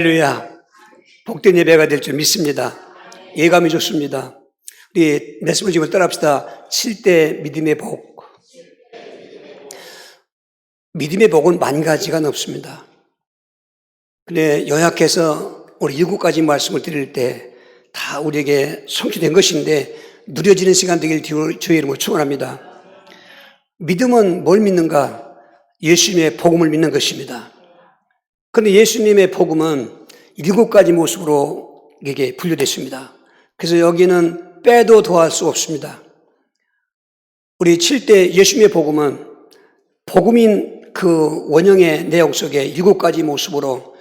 할렐루야. 복된 예배가 될 줄 믿습니다. 예감이 좋습니다. 우리 말씀을 지금 따라합시다. 7대 믿음의 복. 믿음의 복은 만 가지가 넘습니다. 근데 요약해서 우리 7가지 말씀을 드릴 때 다 우리에게 성취된 것인데 누려지는 시간 되길 주의 이름으로 축원합니다. 믿음은 뭘 믿는가? 예수님의 복음을 믿는 것입니다. 그런데 예수님의 복음은 7가지 모습으로 이게 분류됐습니다. 그래서 여기는 빼도 더할 수 없습니다. 우리 7대 예수님의 복음은 복음인 그 원형의 내용 속에 7가지 모습으로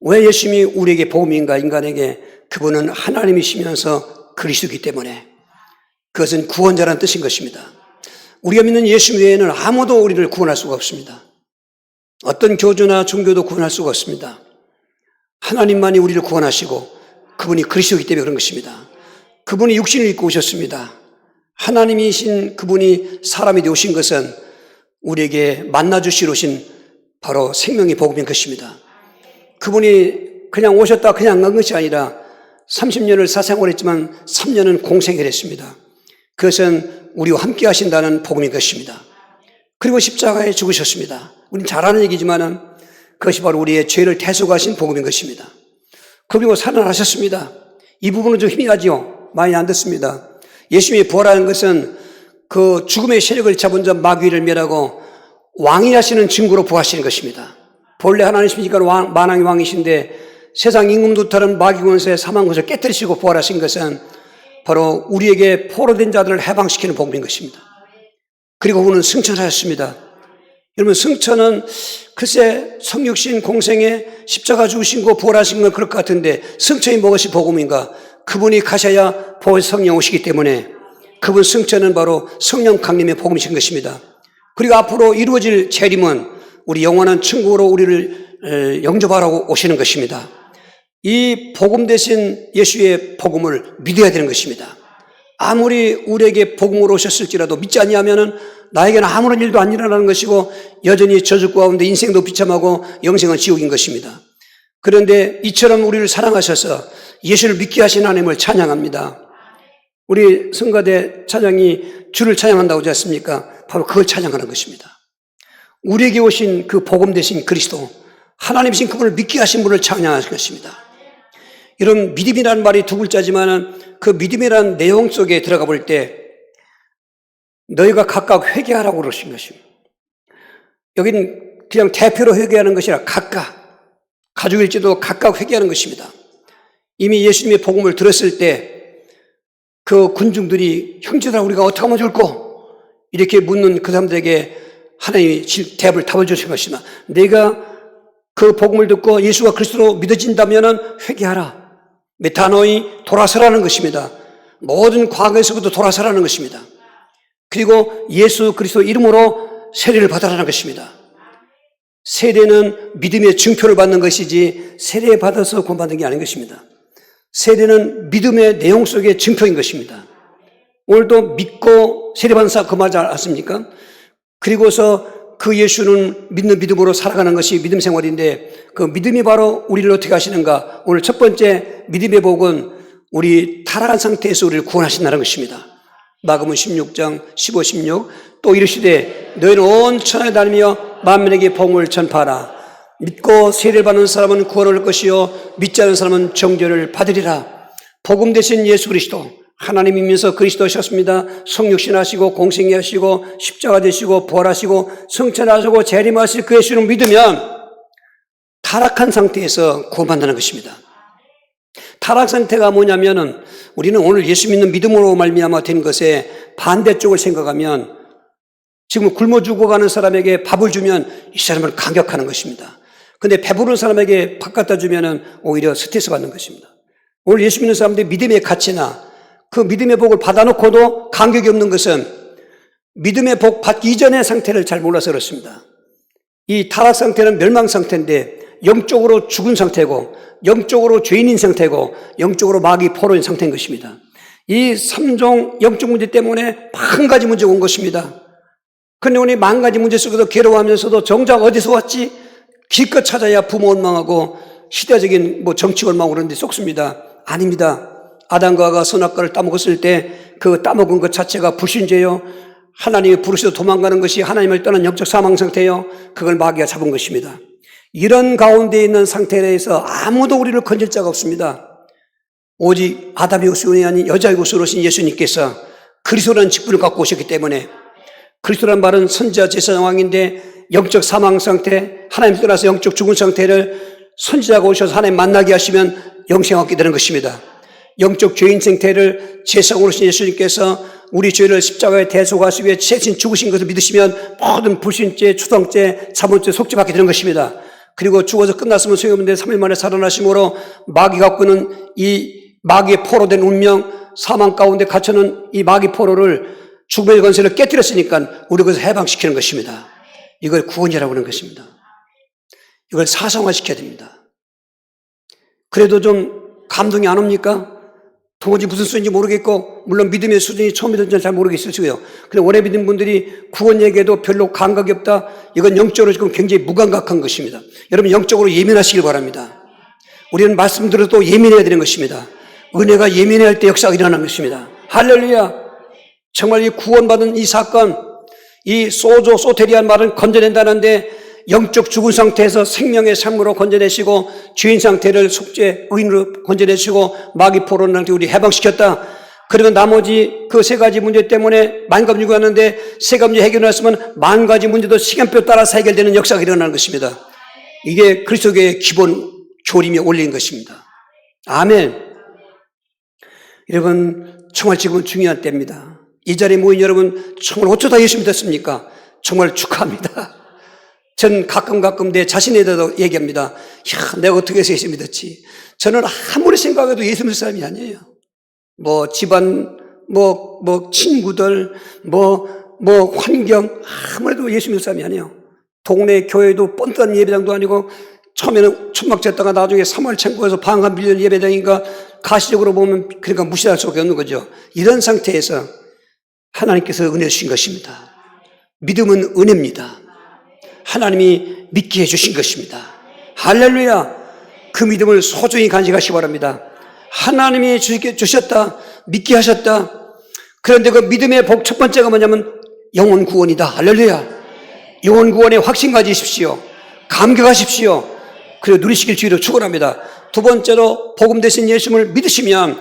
왜 예수님이 우리에게 복음인가? 인간에게 그분은 하나님이시면서 그리스도이기 때문에 그것은 구원자라는 뜻인 것입니다. 우리가 믿는 예수 외에는 아무도 우리를 구원할 수가 없습니다. 어떤 교주나 종교도 구원할 수가 없습니다. 하나님만이 우리를 구원하시고 그분이 그리스도이기 때문에 그런 것입니다. 그분이 육신을 입고 오셨습니다. 하나님이신 그분이 사람이 되어 오신 것은 우리에게 만나주시러 오신 바로 생명의 복음인 것입니다. 그분이 그냥 오셨다 그냥 간 것이 아니라 30년을 사생활했지만 3년은 공생을 했습니다. 그것은 우리와 함께 하신다는 복음인 것입니다. 그리고 십자가에 죽으셨습니다. 우리는 잘 아는 얘기지만 그것이 바로 우리의 죄를 대속하신 복음인 것입니다. 그리고 살아나셨습니다. 이 부분은 좀 힘이 나지요. 많이 안 듣습니다. 예수님이 부활하는 것은 그 죽음의 세력을 잡은 자 마귀를 멸하고 왕이 하시는 증거로 부활하시는 것입니다. 본래 하나님이시니까 만왕의 왕이신데 세상 임금도 다른 마귀 권세의 사망 권세를 깨뜨리시고 부활하신 것은 바로 우리에게 포로된 자들을 해방시키는 복음인 것입니다. 그리고 그분은 승천하셨습니다. 여러분, 승천은 글쎄 성육신 공생에 십자가 죽으신 거 부활하신 건 그럴 것 같은데 승천이 무엇이 복음인가? 그분이 가셔야 성령 오시기 때문에 그분 승천은 바로 성령 강림의 복음이신 것입니다. 그리고 앞으로 이루어질 재림은 우리 영원한 천국으로 우리를 영접하라고 오시는 것입니다. 이 복음 대신 예수의 복음을 믿어야 되는 것입니다. 아무리 우리에게 복음으로 오셨을지라도 믿지 아니하면은 나에게는 아무런 일도 안 일어나는 것이고 여전히 저주 가운데 인생도 비참하고 영생은 지옥인 것입니다. 그런데 이처럼 우리를 사랑하셔서 예수를 믿게 하신 하나님을 찬양합니다. 우리 성가대 찬양이 주를 찬양한다고 하지 않습니까? 바로 그걸 찬양하는 것입니다. 우리에게 오신 그 복음 대신 그리스도, 하나님이신 그분을 믿게 하신 분을 찬양하는 것입니다. 이런 믿음이라는 말이 두 글자지만 그 믿음이라는 내용 속에 들어가 볼 때 너희가 각각 회개하라고 그러신 것입니다. 여기는 그냥 대표로 회개하는 것이 아니라 각각, 가족일지도 각각 회개하는 것입니다. 이미 예수님의 복음을 들었을 때 그 군중들이 형제들아 우리가 어떻게 하면 좋을꼬? 이렇게 묻는 그 사람들에게 하나님이 대답을 주신 것이다. 내가 그 복음을 듣고 예수가 그리스도로 믿어진다면 회개하라. 메타노이 돌아서라는 것입니다. 모든 과거에서부터 돌아서라는 것입니다. 그리고 예수 그리스도 이름으로 세례를 받으라는 것입니다. 세례는 믿음의 증표를 받는 것이지 세례 받아서 구원받는 게 아닌 것입니다. 세례는 믿음의 내용 속의 증표인 것입니다. 오늘도 믿고 세례받는 사람 그 말이지 않습니까? 그리고서 그 예수는 믿는 믿음으로 살아가는 것이 믿음 생활인데 그 믿음이 바로 우리를 어떻게 하시는가? 오늘 첫 번째 믿음의 복은 우리 타락한 상태에서 우리를 구원하신다는 것입니다. 마가복음 16장 15, 16 또 이르시되 너희는 온 천하에 다니며 만민에게 복음을 전파하라. 믿고 세례를 받는 사람은 구원을 얻을 것이요 믿지 않는 사람은 정죄를 받으리라. 복음 대신 예수 그리스도 하나님이면서 그리스도셨습니다. 성육신하시고 공생이 하시고 십자가 되시고 부활하시고 승천하시고 재림하실 그 예수를 믿으면 타락한 상태에서 구원받는 것입니다. 타락 상태가 뭐냐면은 우리는 오늘 예수 믿는 믿음으로 말미암아 된 것에 반대쪽을 생각하면 지금 굶어 죽어가는 사람에게 밥을 주면 이 사람을 감격하는 것입니다. 그런데 배부른 사람에게 밥 갖다 주면은 오히려 스트레스 받는 것입니다. 오늘 예수 믿는 사람들의 믿음의 가치나 그 믿음의 복을 받아놓고도 감격이 없는 것은 믿음의 복 받기 이전의 상태를 잘 몰라서 그렇습니다. 이 타락 상태는 멸망 상태인데 영적으로 죽은 상태고 영적으로 죄인인 상태고 영적으로 마귀 포로인 상태인 것입니다. 이 3종 영적 문제 때문에 만 가지 문제가 온 것입니다. 그런데 우리 만 가지 문제 속에서 괴로워하면서도 정작 어디서 왔지? 기껏 찾아야 부모 원망하고 시대적인 정치원망 그런 데 속습니다. 아닙니다. 아담과 하와가 선악과를 따먹었을 때 그 따먹은 것 자체가 불신죄요. 하나님이 부르셔서 도망가는 것이 하나님을 떠난 영적 사망 상태요. 그걸 마귀가 잡은 것입니다. 이런 가운데 있는 상태에 대해서 아무도 우리를 건질 자가 없습니다. 오직 아담의 후손이 아닌 여자의 후손으로 오신 예수님께서 그리스도라는 직분을 갖고 오셨기 때문에, 그리스도란 말은 선지자 제사장왕인데 영적 사망 상태, 하나님 떠나서 영적 죽은 상태를 선지자가 오셔서 하나님 만나게 하시면 영생하게 되는 것입니다. 영적 죄인 상태를 제사장으로 오신 예수님께서 우리 죄를 십자가에 대속하시기 위해 대신 죽으신 것을 믿으시면 모든 불신죄, 추상죄, 자본죄 속죄받게 되는 것입니다. 그리고 죽어서 끝났으면 소용없는데 3일 만에 살아나심으로 마귀가 갖고 있는 이 마귀의 포로된 운명, 사망 가운데 갇혀있는 이 마귀 포로를 죽음의 권세를 깨뜨렸으니까 우리 그것을 해방시키는 것입니다. 이걸 구원이라고 하는 것입니다. 이걸 사성화시켜야 됩니다. 그래도 좀 감동이 안 옵니까? 도무지 무슨 수준인지 모르겠고, 물론 믿음의 수준이 처음이든지 잘 모르겠어요. 근데 오래 믿은 분들이 구원 얘기에도 별로 감각이 없다. 이건 영적으로 지금 굉장히 무감각한 것입니다. 여러분 영적으로 예민하시길 바랍니다. 우리는 말씀 들어도 예민해야 되는 것입니다. 은혜가 예민해야 할 때 역사가 일어나는 것입니다. 할렐루야. 정말 이 구원받은 이 사건, 이 소테리안 말은 건져낸다는데 영적 죽은 상태에서 생명의 삶으로 건져내시고 죄인 상태를 속죄, 의인으로 건져내시고 마귀 포로는 우리 해방시켰다. 그러면 나머지 그 세 가지 문제 때문에 만가지 왔는데 세 가지 문제 해결했으면 만 가지 문제도 시간표 따라서 해결되는 역사가 일어나는 것입니다. 이게 그리스도교의 기본 교림에 올린 것입니다. 아멘. 여러분 정말 지금은 중요한 때입니다. 이 자리에 모인 여러분 정말 어쩌다 예수 믿었습니까? 정말 축하합니다. 전 가끔 내 자신에 대해서 얘기합니다. 야, 내가 어떻게 해서 예수 믿었지? 저는 아무리 생각해도 예수 믿을 사람이 아니에요. 집안, 친구들, 환경, 아무래도 예수 믿을 사람이 아니에요. 동네 교회도 뻔뻔한 예배당도 아니고, 처음에는 천막졌다가 나중에 3월 창고에서 방한 빌리는 예배당인가, 가시적으로 보면 그러니까 무시할 수밖에 없는 거죠. 이런 상태에서 하나님께서 은혜 주신 것입니다. 믿음은 은혜입니다. 하나님이 믿게 해주신 것입니다. 할렐루야. 그 믿음을 소중히 간직하시기 바랍니다. 하나님이 주셨다. 믿게 하셨다. 그런데 그 믿음의 복 첫 번째가 뭐냐면 영혼 구원이다. 할렐루야. 영혼 구원에 확신 가지십시오. 감격하십시오. 그리고 누리시길 주의로 축원합니다. 두 번째로 복음 대신 예수님을 믿으시면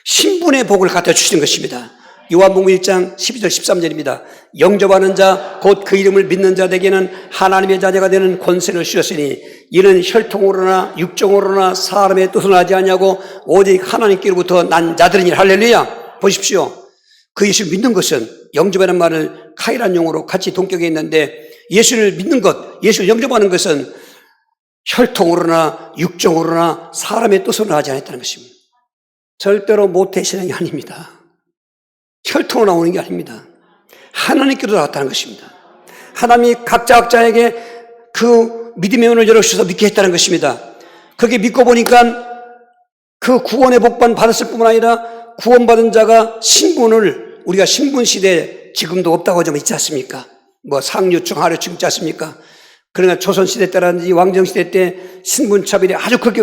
신분의 복을 갖다 주시는 것입니다. 요한복음 1장 12절 13절입니다. 영접하는 자 곧 그 이름을 믿는 자에게는 하나님의 자녀가 되는 권세를 주셨으니 이는 혈통으로나 육정으로나 사람의 뜻을 하지 아니하고 오직 하나님께로부터 난 자들이니. 할렐루야. 보십시오. 그 예수를 믿는 것은, 영접하는 말을 카이란 용어로 같이 동격에 있는데, 예수를 믿는 것, 예수를 영접하는 것은 혈통으로나 육정으로나 사람의 뜻으로 하지 않았다는 것입니다. 절대로 모태신앙이 아닙니다. 혈통으로 나오는 게 아닙니다. 하나님께로 나왔다는 것입니다. 하나님이 각자에게 그 믿음의 문을 열어주셔서 믿게 했다는 것입니다. 그렇게 믿고 보니까 그 구원의 복만 받았을 뿐만 아니라 구원받은 자가 신분을, 우리가 신분시대 지금도 없다고 하지만 있지 않습니까? 상류층, 하류층 있지 않습니까? 그러나 조선시대 때라든지 왕정시대 때 신분차별이 아주 크게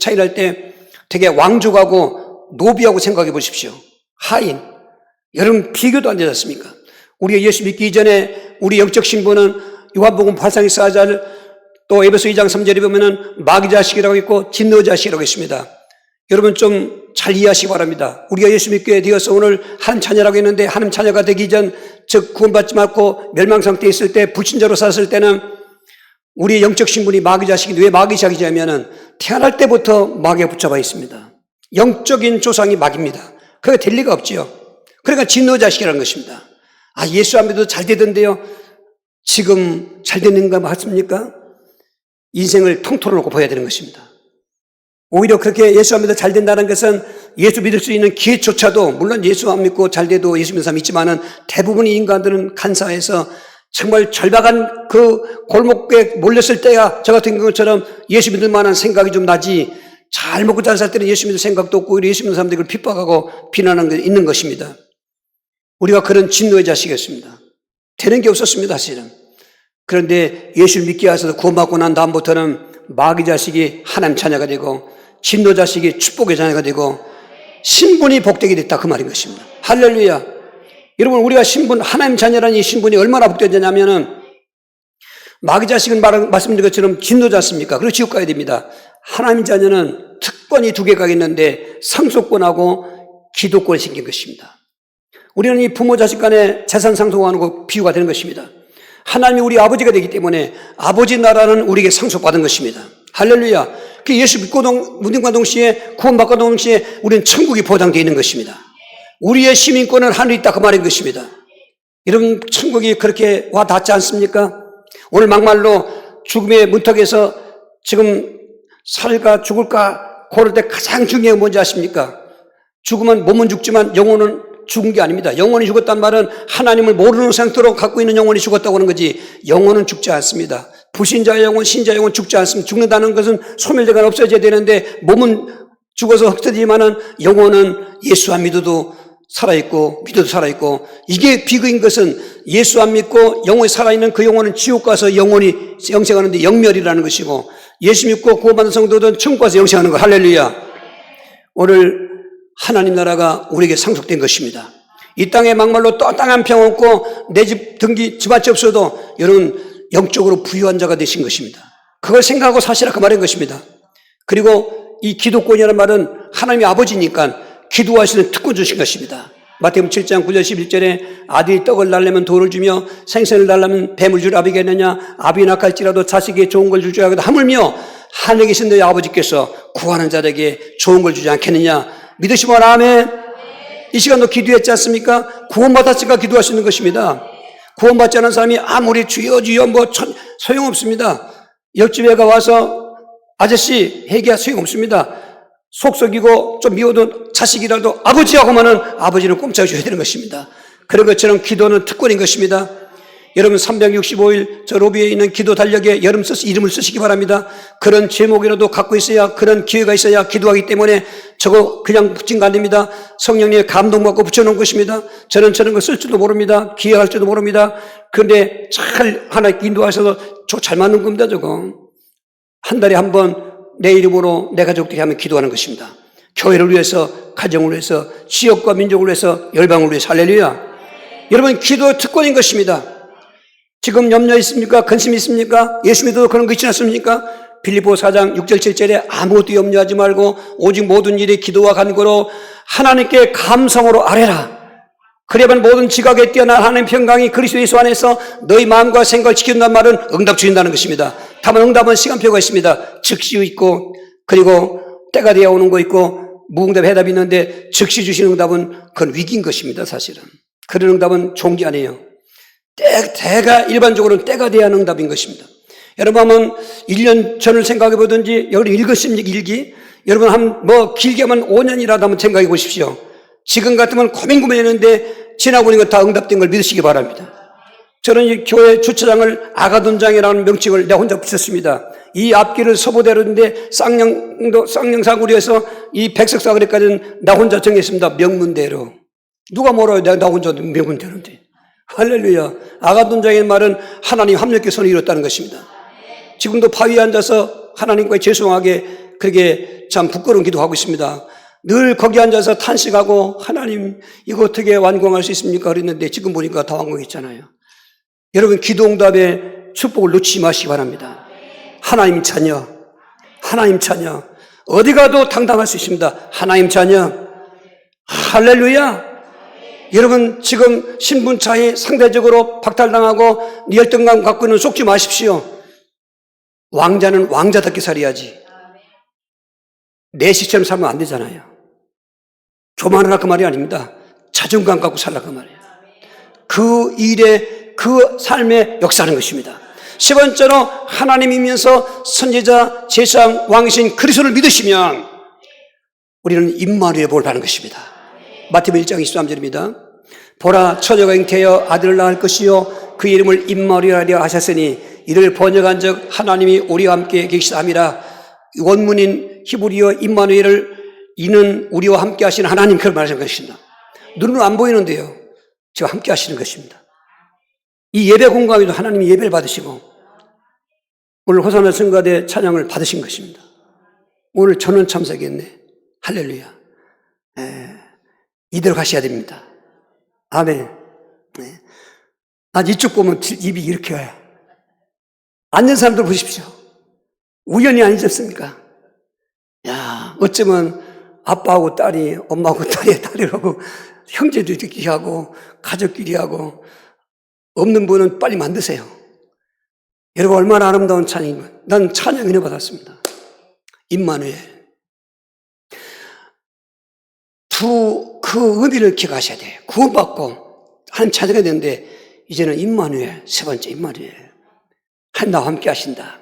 차이 날 때 되게 왕족하고 노비하고 생각해 보십시오. 하인. 여러분 비교도 안 되지 않습니까? 우리가 예수 믿기 이전에 우리 영적 신분은 요한복음 8장 24절 또 에베소 2장 3절에 보면은 마귀 자식이라고 있고 진노 자식이라고 있습니다. 여러분 좀 잘 이해하시기 바랍니다. 우리가 예수 믿게 되어서 오늘 하나님 자녀라고 했는데 하나님 자녀가 되기 전, 즉 구원받지 않고 멸망 상태에 있을 때 불신자로 살았을 때는 우리의 영적 신분이 마귀 자식인데, 왜 마귀 자식이냐면은 태어날 때부터 마귀에 붙잡아 있습니다. 영적인 조상이 마귀입니다. 그게 될 리가 없지요. 그러니까 진노 자식이라는 것입니다. 예수 안 믿어도 잘 되던데요. 지금 잘 되는가 맞습니까? 인생을 통틀어 놓고 봐야 되는 것입니다. 오히려 그렇게 예수 안 믿어도 잘 된다는 것은 예수 믿을 수 있는 기회조차도, 물론 예수 안 믿고 잘 돼도 예수 믿는 사람 있지만은 대부분의 인간들은 간사해서 정말 절박한 그 골목에 몰렸을 때야 저 같은 것처럼 예수 믿을 만한 생각이 좀 나지, 잘 먹고 잘 살 때는 예수 믿을 생각도 없고 오히려 예수 믿는 사람들이 그걸 핍박하고 비난하는 게 있는 것입니다. 우리가 그런 진노의 자식이었습니다. 되는 게 없었습니다, 사실은. 그런데 예수를 믿게 하셔서 구원받고 난 다음부터는 마귀 자식이 하나님 자녀가 되고 진노 자식이 축복의 자녀가 되고 신분이 복되게 됐다 그 말인 것입니다. 할렐루야. 여러분 우리가 신분 하나님 자녀라는 이 신분이 얼마나 복되냐면은 마귀 자식은 말씀드린 것처럼 진노지 않습니까? 그리고 지옥 가야 됩니다. 하나님 자녀는 특권이 두 개가 있는데 상속권하고 기도권이 생긴 것입니다. 우리는 이 부모 자식 간의 재산 상속하는 거 비유가 되는 것입니다. 하나님이 우리 아버지가 되기 때문에 아버지 나라는 우리에게 상속받은 것입니다. 할렐루야. 그 예수 믿고 믿음과 동시에 구원받고 동시에 우리는 천국이 보장되어 있는 것입니다. 우리의 시민권은 하늘에 있다 그 말인 것입니다. 여러분 천국이 그렇게 와 닿지 않습니까? 오늘 막말로 죽음의 문턱에서 지금 살까 죽을까 고를 때 가장 중요한 게 뭔지 아십니까? 죽으면 몸은 죽지만 영혼은 죽은 게 아닙니다. 영혼이 죽었단 말은 하나님을 모르는 상태로 갖고 있는 영혼이 죽었다고 하는 거지 영혼은 죽지 않습니다. 불신자의 영혼, 신자의 영혼 죽지 않습니다. 죽는다는 것은 소멸되거나 없어져야 되는데 몸은 죽어서 흩어지지만은 영혼은 예수 안 믿어도 살아있고 믿어도 살아있고 이게 비극인 것은 예수 안 믿고 영혼이 살아있는 그 영혼은 지옥 가서 영혼이 영생하는데 영멸이라는 것이고 예수 믿고 구원받은 성도들은 천국 가서 영생하는 거 할렐루야. 오늘 하나님 나라가 우리에게 상속된 것입니다. 이 땅에 막말로 또 땅 한 평 없고 내 집 등기 집 한 채 없어도 여러분 영적으로 부유한 자가 되신 것입니다. 그걸 생각하고 사시라 그 말인 것입니다. 그리고 이 기도권이라는 말은 하나님이 아버지니까 기도하시는 특권 주신 것입니다. 마태복음 7장 9절 11절에 아들이 떡을 달라면 돌을 주며 생선을 달라면 뱀을 줄 아비겠느냐 아비 낙할지라도 자식에게 좋은 걸 줄 줄 알거든 하물며 하늘에 계신 너희 아버지께서 구하는 자에게 좋은 걸 주지 않겠느냐 믿으시면 아멘. 이 시간도 기도했지 않습니까? 구원받았으니까 기도할 수 있는 것입니다. 구원받지 않은 사람이 아무리 주여 주여 소용없습니다. 옆집애가 와서 아저씨 회개가 소용없습니다. 속썩이고 좀 미워도 자식이라도 아버지하고 하면은 아버지는 꼼짝해 줘야 되는 것입니다. 그런 것처럼 기도는 특권인 것입니다. 여러분 365일 저 로비에 있는 기도 달력에 이름을 쓰시기 바랍니다. 그런 제목이라도 갖고 있어야 그런 기회가 있어야 기도하기 때문에 저거 그냥 붙인 거 안 됩니다. 성령님의 감동받고 붙여놓은 것입니다. 저는 저런 거 쓸 줄도 모릅니다. 기회할 줄도 모릅니다. 그런데 잘 하나 인도하셔서 저 잘 맞는 겁니다. 저거 한 달에 한 번 내 이름으로 내 가족들이 하면 기도하는 것입니다. 교회를 위해서 가정을 위해서 지역과 민족을 위해서 열방을 위해서 할렐루야. 여러분 기도 특권인 것입니다. 지금 염려 있습니까? 근심 있습니까? 예수 믿어도 그런 거 있지 않습니까? 빌립보 4장 6절 7절에 아무것도 염려하지 말고 오직 모든 일에 기도와 간구로 하나님께 감성으로 아뢰라. 그래야만 모든 지각에 뛰어난 하나님의 평강이 그리스도 예수 안에서 너희 마음과 생각을 지킨다는 말은 응답 주신다는 것입니다. 다만 응답은 시간표가 있습니다. 즉시 있고 그리고 때가 되어 오는 거 있고 무응답 해답이 있는데 즉시 주시는 응답은 그건 위기인 것입니다. 사실은 그런 응답은 좋은 게 아니에요. 때가 일반적으로는 때가 돼야 하는 응답인 것입니다. 여러분 한번 1년 전을 생각해 보든지 여러분 읽었습니까? 일기? 여러분 길게 하면 5년이라도 한번 생각해 보십시오. 지금 같으면 고민했는데 지나고 보니까 다 응답된 걸 믿으시기 바랍니다. 저는 이 교회 주차장을 아가돈장이라는 명칭을 내가 혼자 붙였습니다. 이 앞길을 서보대로인데 쌍령사구리에서 이 백석사거리까지는 나 혼자 정했습니다. 명문대로. 누가 뭐라고 나 혼자 명문대로인데. 할렐루야. 아가돈장의 말은 하나님 합력의 손을 이뤘다는 것입니다. 지금도 바위에 앉아서 하나님과 죄송하게 그렇게 참 부끄러운 기도하고 있습니다. 늘 거기 앉아서 탄식하고 하나님 이거 어떻게 완공할 수 있습니까? 그랬는데 지금 보니까 다 완공했잖아요. 여러분 기도응답의 축복을 놓치지 마시기 바랍니다. 하나님 자녀 어디 가도 당당할 수 있습니다. 하나님 자녀 할렐루야. 여러분 지금 신분 차이 상대적으로 박탈당하고 열등감 갖고 있는 속지 마십시오. 왕자는 왕자답게 살아야지 내 시처럼 살면 안 되잖아요. 교만하라 그 말이 아닙니다. 자존감 갖고 살라 그 말이에요. 그 일에 그 삶에 역사하는 것입니다. 세 번째로 하나님이면서 선지자 제사장 왕이신 그리스도를 믿으시면 우리는 임마누엘 복을 받는 것입니다. 마태복음 1장 23절입니다. 보라 처녀가 잉태하여 아들을 낳을 것이요 그 이름을 임마누엘이라 하셨으니 이를 번역한 적 하나님이 우리와 함께 계시다 함이라. 원문인 히브리어 임마누엘을 이는 우리와 함께 하시는 하나님 그걸 말하는 것입니다. 눈으로 안 보이는데요 지금 함께 하시는 것입니다. 이 예배 공간에도 하나님이 예배를 받으시고 오늘 호산나 성가대 찬양을 받으신 것입니다. 오늘 전원 참석했네. 할렐루야. 이대로 가셔야 됩니다. 아멘. 이쪽 보면 입이 이렇게 와요. 앉은 사람들 보십시오. 우연히 아니셨습니까? 야, 어쩌면 아빠하고 딸이, 엄마하고 딸이라고, 형제도 이렇게 하고, 가족끼리 하고, 없는 분은 빨리 만드세요. 여러분, 얼마나 아름다운 찬양인가. 난 찬양 은혜 받았습니다. 임마누엘. 그 의미를 기억하셔야 돼요. 구원받고 하나님 찾아가야 되는데, 이제는 임마누엘, 세 번째 임마누엘. 하나님 나와 함께 하신다.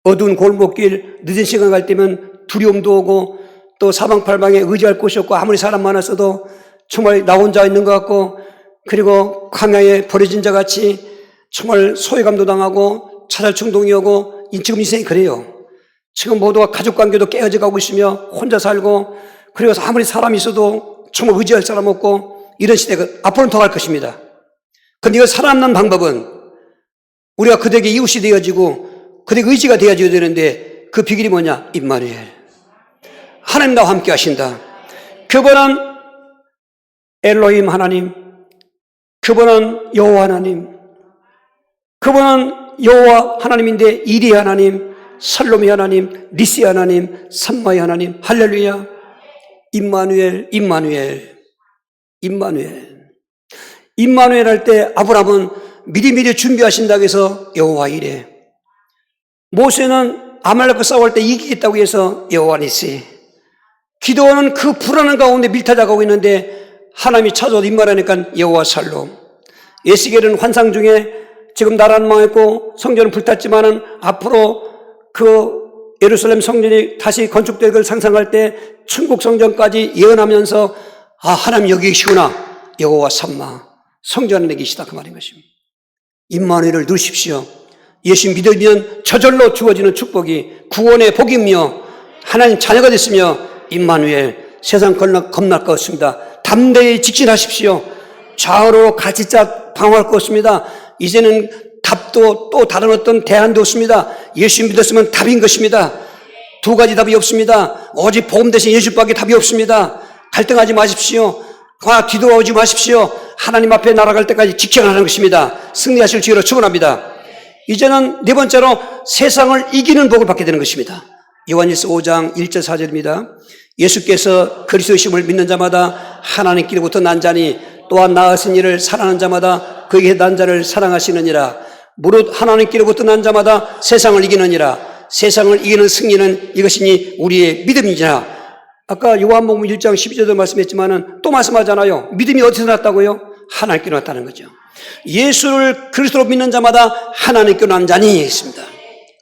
어두운 골목길, 늦은 시간 갈 때면 두려움도 오고, 또 사방팔방에 의지할 곳이 없고, 아무리 사람 많았어도 정말 나 혼자 있는 것 같고, 그리고 광야에 버려진 자 같이 정말 소외감도 당하고, 차별 충동이 오고, 지금 인생이 그래요. 지금 모두가 가족 관계도 깨어져 가고 있으며, 혼자 살고, 그리고 아무리 사람이 있어도 정말 의지할 사람 없고, 이런 시대가 앞으로는 더 갈 것입니다. 근데 이걸 살아남는 방법은 우리가 그들에게 이웃이 되어지고, 그들에게 의지가 되어져야 되는데, 그 비결이 뭐냐? 임마누엘. 하나님 나와 함께 하신다. 그분은 엘로힘 하나님, 그분은 여호와 하나님, 그분은 여호와 하나님인데 이리 하나님, 살로미 하나님, 리시 하나님, 삼마이 하나님. 할렐루야. 임마누엘, 임마누엘, 임마누엘. 임마누엘 할 때 아브라함은 미리미리 준비하신다고 해서 여호와 이레. 모세는 아말렉과 싸울 때 이기겠다고 해서 여호와 니시. 기도원은 그 불안한 가운데 밀타작하고 있는데 하나님이 찾아와서 임마라니까 여호와 살롬. 에스겔은 환상 중에 지금 나라는 망했고 성전은 불탔지만은 앞으로 그 예루살렘 성전이 다시 건축될 걸 상상할 때 천국 성전까지 예언하면서 하나님 여기 계시구나. 여호와 삼마. 성전 안에 계시다 그 말인 것입니다. 임마누엘을 누리십시오. 예수 믿으면 저절로 주어지는 축복이 구원의 복이며 하나님 자녀가 됐으며 임마누엘 세상 겁날 것 없습니다. 담대히 직진하십시오. 좌우로 갈치짝 방황할 것 없습니다. 이제는 답도 또 다른 어떤 대안도 없습니다. 예수 믿었으면 답인 것입니다. 두 가지 답이 없습니다. 오직 복음 대신 예수밖에 답이 없습니다. 갈등하지 마십시오. 뒤돌아오지 마십시오. 하나님 앞에 날아갈 때까지 직행하는 것입니다. 승리하실 주로 축원합니다. 이제는 네 번째로 세상을 이기는 복을 받게 되는 것입니다. 요한일서 5장 1절 4절입니다. 예수께서 그리스도이심을 믿는 자마다 하나님께로부터 난 자니 또한 나으신 이를 사랑하는 자마다 그에게 난 자를 사랑하시느니라. 무릇 하나님께로부터 난 자마다 세상을 이기느니라. 세상을 이기는 승리는 이것이니 우리의 믿음이니라. 아까 요한복음 1장 12절도 말씀했지만은 또 말씀하잖아요. 믿음이 어디서 났다고요? 하나님께로 났다는 거죠. 예수를 그리스도로 믿는 자마다 하나님께로 난 자니 있습니다.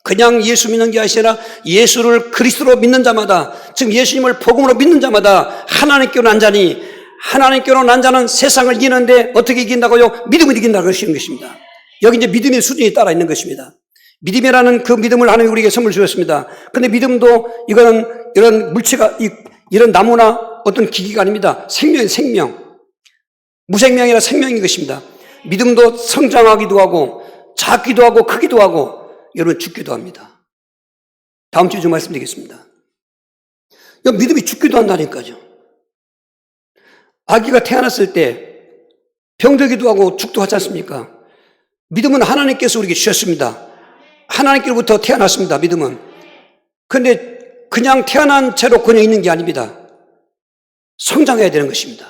그냥 예수 믿는 게 아니라 예수를 그리스도로 믿는 자마다, 즉 예수님을 복음으로 믿는 자마다 하나님께로 난 자니, 하나님께로 난 자는 세상을 이기는데 어떻게 이긴다고요? 믿음을 이긴다고 하시는 것입니다. 여기 이제 믿음의 수준이 따라 있는 것입니다. 믿음이라는 그 믿음을 하나님이 우리에게 선물 주셨습니다. 근데 믿음도 이거는 이런 물체가, 이런 나무나 어떤 기기가 아닙니다. 생명. 무생명이라 생명인 것입니다. 믿음도 성장하기도 하고, 작기도 하고, 크기도 하고, 여러분 죽기도 합니다. 다음 주에 좀 말씀드리겠습니다. 믿음이 죽기도 한다니까요. 아기가 태어났을 때 병들기도 하고 죽도 하지 않습니까? 믿음은 하나님께서 우리에게 주셨습니다. 하나님께로부터 태어났습니다. 믿음은. 그런데 그냥 태어난 채로 그냥 있는 게 아닙니다. 성장해야 되는 것입니다.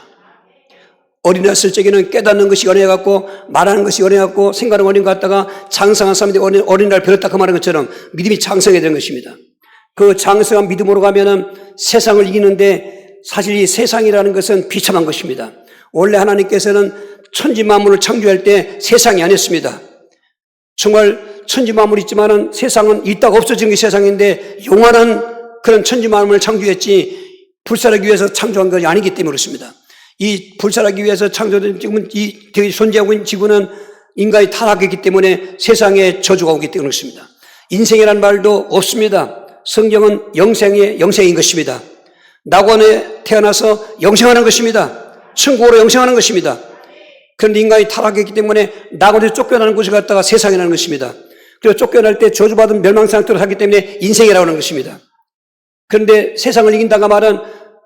어린애 있을 적에는 깨닫는 것이 어린애 같고 말하는 것이 어린애 같고 생각하는 어린애 같다가 장성한 사람들이 어린애를 배웠다 그 말한 것처럼 믿음이 장성해야 되는 것입니다. 그 장성한 믿음으로 가면은 세상을 이기는데 사실 이 세상이라는 것은 비참한 것입니다. 원래 하나님께서는 천지 만물을 창조할 때 세상이 아니었습니다. 정말 천지 만물이 있지만은 세상은 있다가 없어진 게 세상인데 영원한 그런 천지 만물을 창조했지 불살하기 위해서 창조한 것이 아니기 때문에 그렇습니다. 이 불살하기 위해서 창조된 지금은 이 존재하고 있는 지구는 인간이 타락했기 때문에 세상에 저주가 오기 때문에 그렇습니다. 인생이라는 말도 없습니다. 성경은 영생인 것입니다. 낙원에 태어나서 영생하는 것입니다. 천국으로 영생하는 것입니다. 그런데 인간이 타락했기 때문에 낙원에서 쫓겨나는 곳에 갔다가 세상이라는 것입니다. 그리고 쫓겨날 때 저주받은 멸망 상태로 살기 때문에 인생이라고 하는 것입니다. 그런데 세상을 이긴다가 말은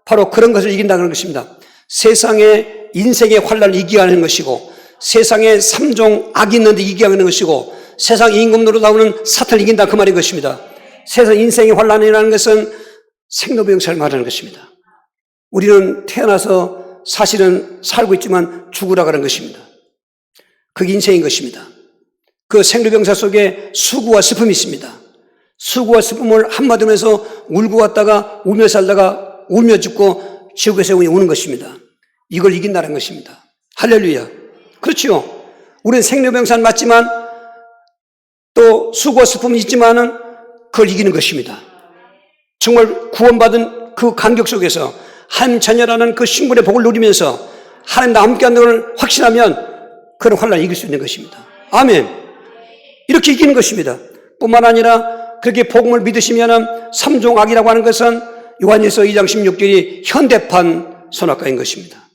바로 그런 것을 이긴다는 것입니다. 세상의 인생의 환란을 이기하는 것이고, 세상의 3종 악이 있는데 이기하는 것이고, 세상 임금으로 나오는 사탄을 이긴다 그 말인 것입니다. 세상 인생의 환란이라는 것은 생로병사를 말하는 것입니다. 우리는 태어나서 사실은 살고 있지만 죽으라고 하는 것입니다. 그게 인생인 것입니다. 그 생로병사 속에 수고와 슬픔이 있습니다. 수고와 슬픔을 한마디로 해서 울고 왔다가 울며 살다가 울며 죽고 지옥에서 오는 것입니다. 이걸 이긴다는 것입니다. 할렐루야. 그렇지요. 우리는 생로병사는 맞지만 또 수고와 슬픔이 있지만은 그걸 이기는 것입니다. 정말 구원받은 그 간격 속에서 하나님 자녀라는 그 신분의 복을 누리면서 하나님과 함께하는 걸 확신하면 그런 환란을 이길 수 있는 것입니다. 아멘. 이렇게 이기는 것입니다. 뿐만 아니라 그렇게 복음을 믿으시면 3종 악이라고 하는 것은 요한일서 2장 16절이 현대판 선악과인 것입니다.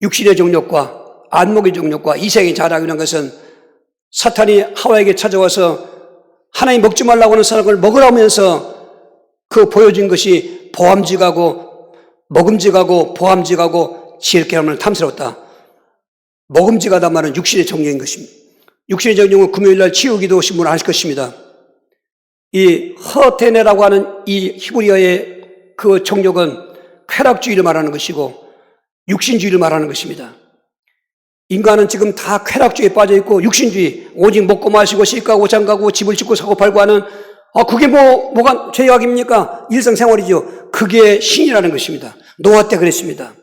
육신의 정욕과 안목의 정욕과 이생의 자랑이라는 것은 사탄이 하와에게 찾아와서 하나님 먹지 말라고 하는 선악을 먹으라면서 그 보여준 것이 보암직하고 먹음직하고 보암직하고 지혜롭게 탐스러웠다. 먹음직하다 말은 육신의 정욕인 것입니다. 육신의 정욕은 금요일날 치유기도 신문을 하실 것입니다. 이 허테네라고 하는 이 히브리어의 그 정욕은 쾌락주의를 말하는 것이고 육신주의를 말하는 것입니다. 인간은 지금 다 쾌락주의에 빠져 있고 육신주의, 오직 먹고 마시고 시가고 장가고 집을 짓고 사고 팔고 하는 그게 뭐가 죄악입니까? 일상생활이죠. 그게 신이라는 것입니다. 노아 때 그랬습니다.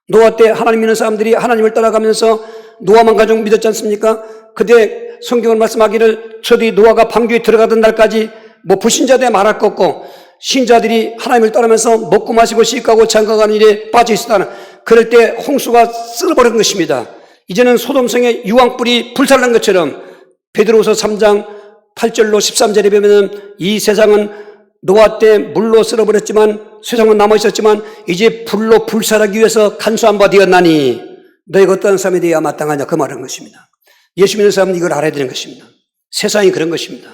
노아 때 하나님 믿는 사람들이 하나님을 따라가면서 노아만 가족 믿었지 않습니까? 그때 성경을 말씀하기를 저들이 노아가 방주에 들어가던 날까지 불신자들에 말할 것 없고 신자들이 하나님을 따르면서 먹고 마시고 시가고 장가가는 일에 빠져 있었다는, 그럴 때 홍수가 쓸어버린 것입니다. 이제는 소돔성의 유황불이 불살난 것처럼 베드로후서 3장 8절로 13절에 보면 이 세상은 노아 때 물로 쓸어버렸지만 세상은 남아있었지만 이제 불로 불살하기 위해서 간수한 바 되었나니 너희가 어떤 사람이 되어야 마땅하냐 그 말인 것입니다. 예수 믿는 사람은 이걸 알아야 되는 것입니다. 세상이 그런 것입니다.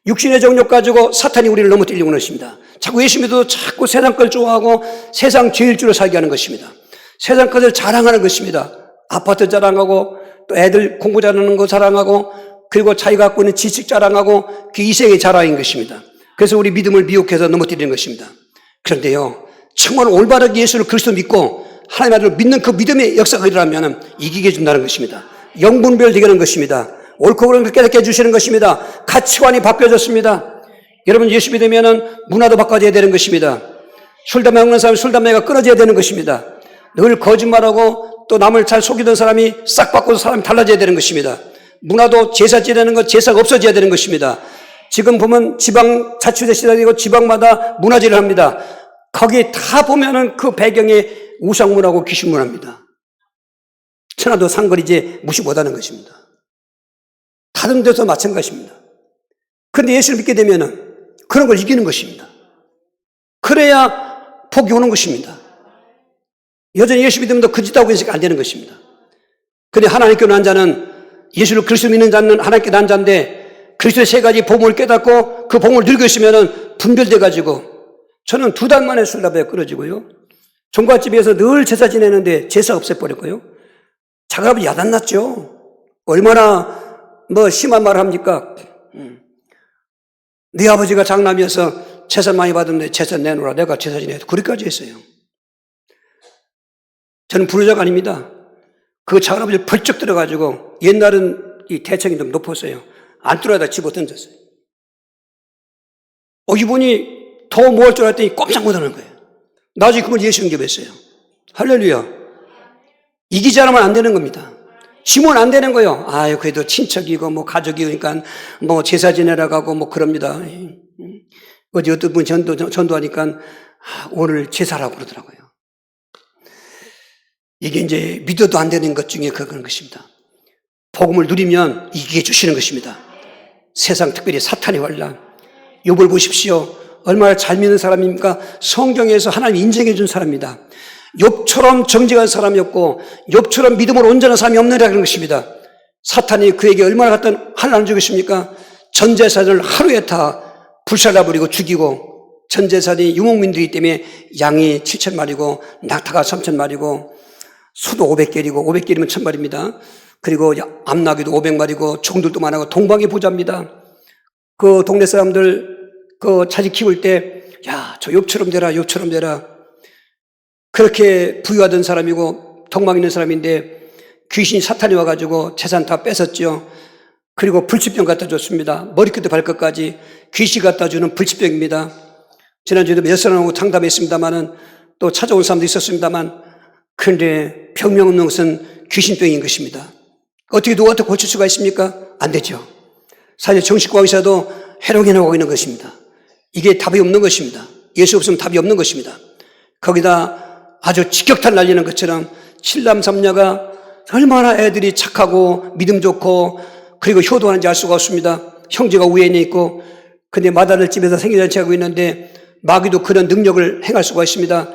육신의 정욕 가지고 사탄이 우리를 넘어뜨리려고 하는 것입니다. 자꾸 예수 믿어도 자꾸 세상 걸 좋아하고 세상 죄일주로 살게 하는 것입니다. 세상 것을 자랑하는 것입니다. 아파트 자랑하고 또 애들 공부 잘하는 거 자랑하고 그리고 자기가 갖고 있는 지식 자랑하고 그 이생의 자랑인 것입니다. 그래서 우리 믿음을 미혹해서 넘어뜨리는 것입니다. 그런데요, 정말 올바르게 예수를 그리스도 믿고 하나님 아들을 믿는 그 믿음의 역사가 일어나면 이기게 해준다는 것입니다. 영분별 되게 하는 것입니다. 옳고 그름을 깨닫게 해주시는 것입니다. 가치관이 바뀌어졌습니다. 여러분 예수 믿으면 문화도 바꿔져야 되는 것입니다. 술 담배 먹는 사람이 술 담배가 끊어져야 되는 것입니다. 늘 거짓말하고 또 남을 잘 속이던 사람이 싹 바꿔서 사람이 달라져야 되는 것입니다. 문화도 제사 지내는 것, 제사가 없어져야 되는 것입니다. 지금 보면 지방 자치대 시대이고 지방마다 문화제를 합니다. 거기 다 보면은 그 배경에 우상문화고 귀신문화입니다. 천하도 상거리제 무시 못하는 것입니다. 다른 데서 마찬가지입니다. 그런데 예수를 믿게 되면은 그런 걸 이기는 것입니다. 그래야 복이 오는 것입니다. 여전히 예수 믿으면 그 짓하고 있으니까 안 되는 것입니다. 그런데 하나님께 난 자는, 예수를 그리스도 믿는 자는 하나님께 난 자인데 그리스도의 세 가지 복음을 깨닫고 그 복음을 누리고 있으면 분별돼가지고, 저는 2달 만에 술담배가 끊어지고요, 종갓집에서 늘 제사 지내는데 제사 없애버렸고요, 자가압이 야단났죠. 얼마나 심한 말을 합니까? 네 아버지가 장남이어서 재산 많이 받았는데 재산 내놓으라, 내가 제사 지내도 그렇게까지 했어요. 저는 불효자가 아닙니다. 그 작은아버지 벌쩍 들어가지고, 옛날은 이 대청이 좀 높았어요. 안 뚫어다 집어 던졌어요. 이분이 더 뭐 할 줄 알았더니 꼼짝 못하는 거예요. 나중에 그걸 예수 영접했어요. 할렐루야. 이기지 않으면 안 되는 겁니다. 지면 안 되는 거예요. 그래도 친척이고 가족이니까 제사 지내러 가고 그럽니다. 어제 어떤 분 전도하니까 오늘 제사라고 그러더라고요. 이게 이제 믿어도 안 되는 것 중에 그런 것입니다. 복음을 누리면 이기게 해주시는 것입니다. 세상, 특별히 사탄의 환란. 욥을 보십시오. 얼마나 잘 믿는 사람입니까? 성경에서 하나님 인정해 준 사람입니다. 욥처럼 정직한 사람이 없고 욥처럼 믿음으로 온전한 사람이 없느라는 것입니다. 사탄이 그에게 얼마나 갖던 환난을 주겠습니까? 전 재산을 하루에 다 불살라버리고 죽이고, 전 재산이 유목민들이기 때문에 양이 7,000마리고 낙타가 3,000마리고 소도 500개리고 500개리면 1,000마리입니다. 그리고 암나귀도 500마리고 종들도 많고 동방의 부자입니다. 그 동네 사람들 그 자식 키울 때 야, 저 욥처럼 되라, 욥처럼 되라. 그렇게 부유하던 사람이고 덕망 있는 사람인데 귀신이 사탄이 와가지고 재산 다 뺏었죠. 그리고 불치병 갖다 줬습니다. 머리끝부터 발끝까지 귀신 갖다 주는 불치병입니다. 지난주에도 몇 사람하고 상담했습니다만은 또 찾아온 사람도 있었습니다만, 그런데 병명 없는 것은 귀신병인 것입니다. 어떻게 누구한테 고칠 수가 있습니까? 안 되죠. 사실 정신과 의사도 해롱해나고 있는 것입니다. 이게 답이 없는 것입니다. 예수 없으면 답이 없는 것입니다. 거기다 아주 직격탄 날리는 것처럼 칠남삼녀가 얼마나 애들이 착하고 믿음 좋고 그리고 효도하는지 알 수가 없습니다. 형제가 우연히 있고, 근데 마다를 집에서 생일잔치하고 있는데 마귀도 그런 능력을 행할 수가 있습니다.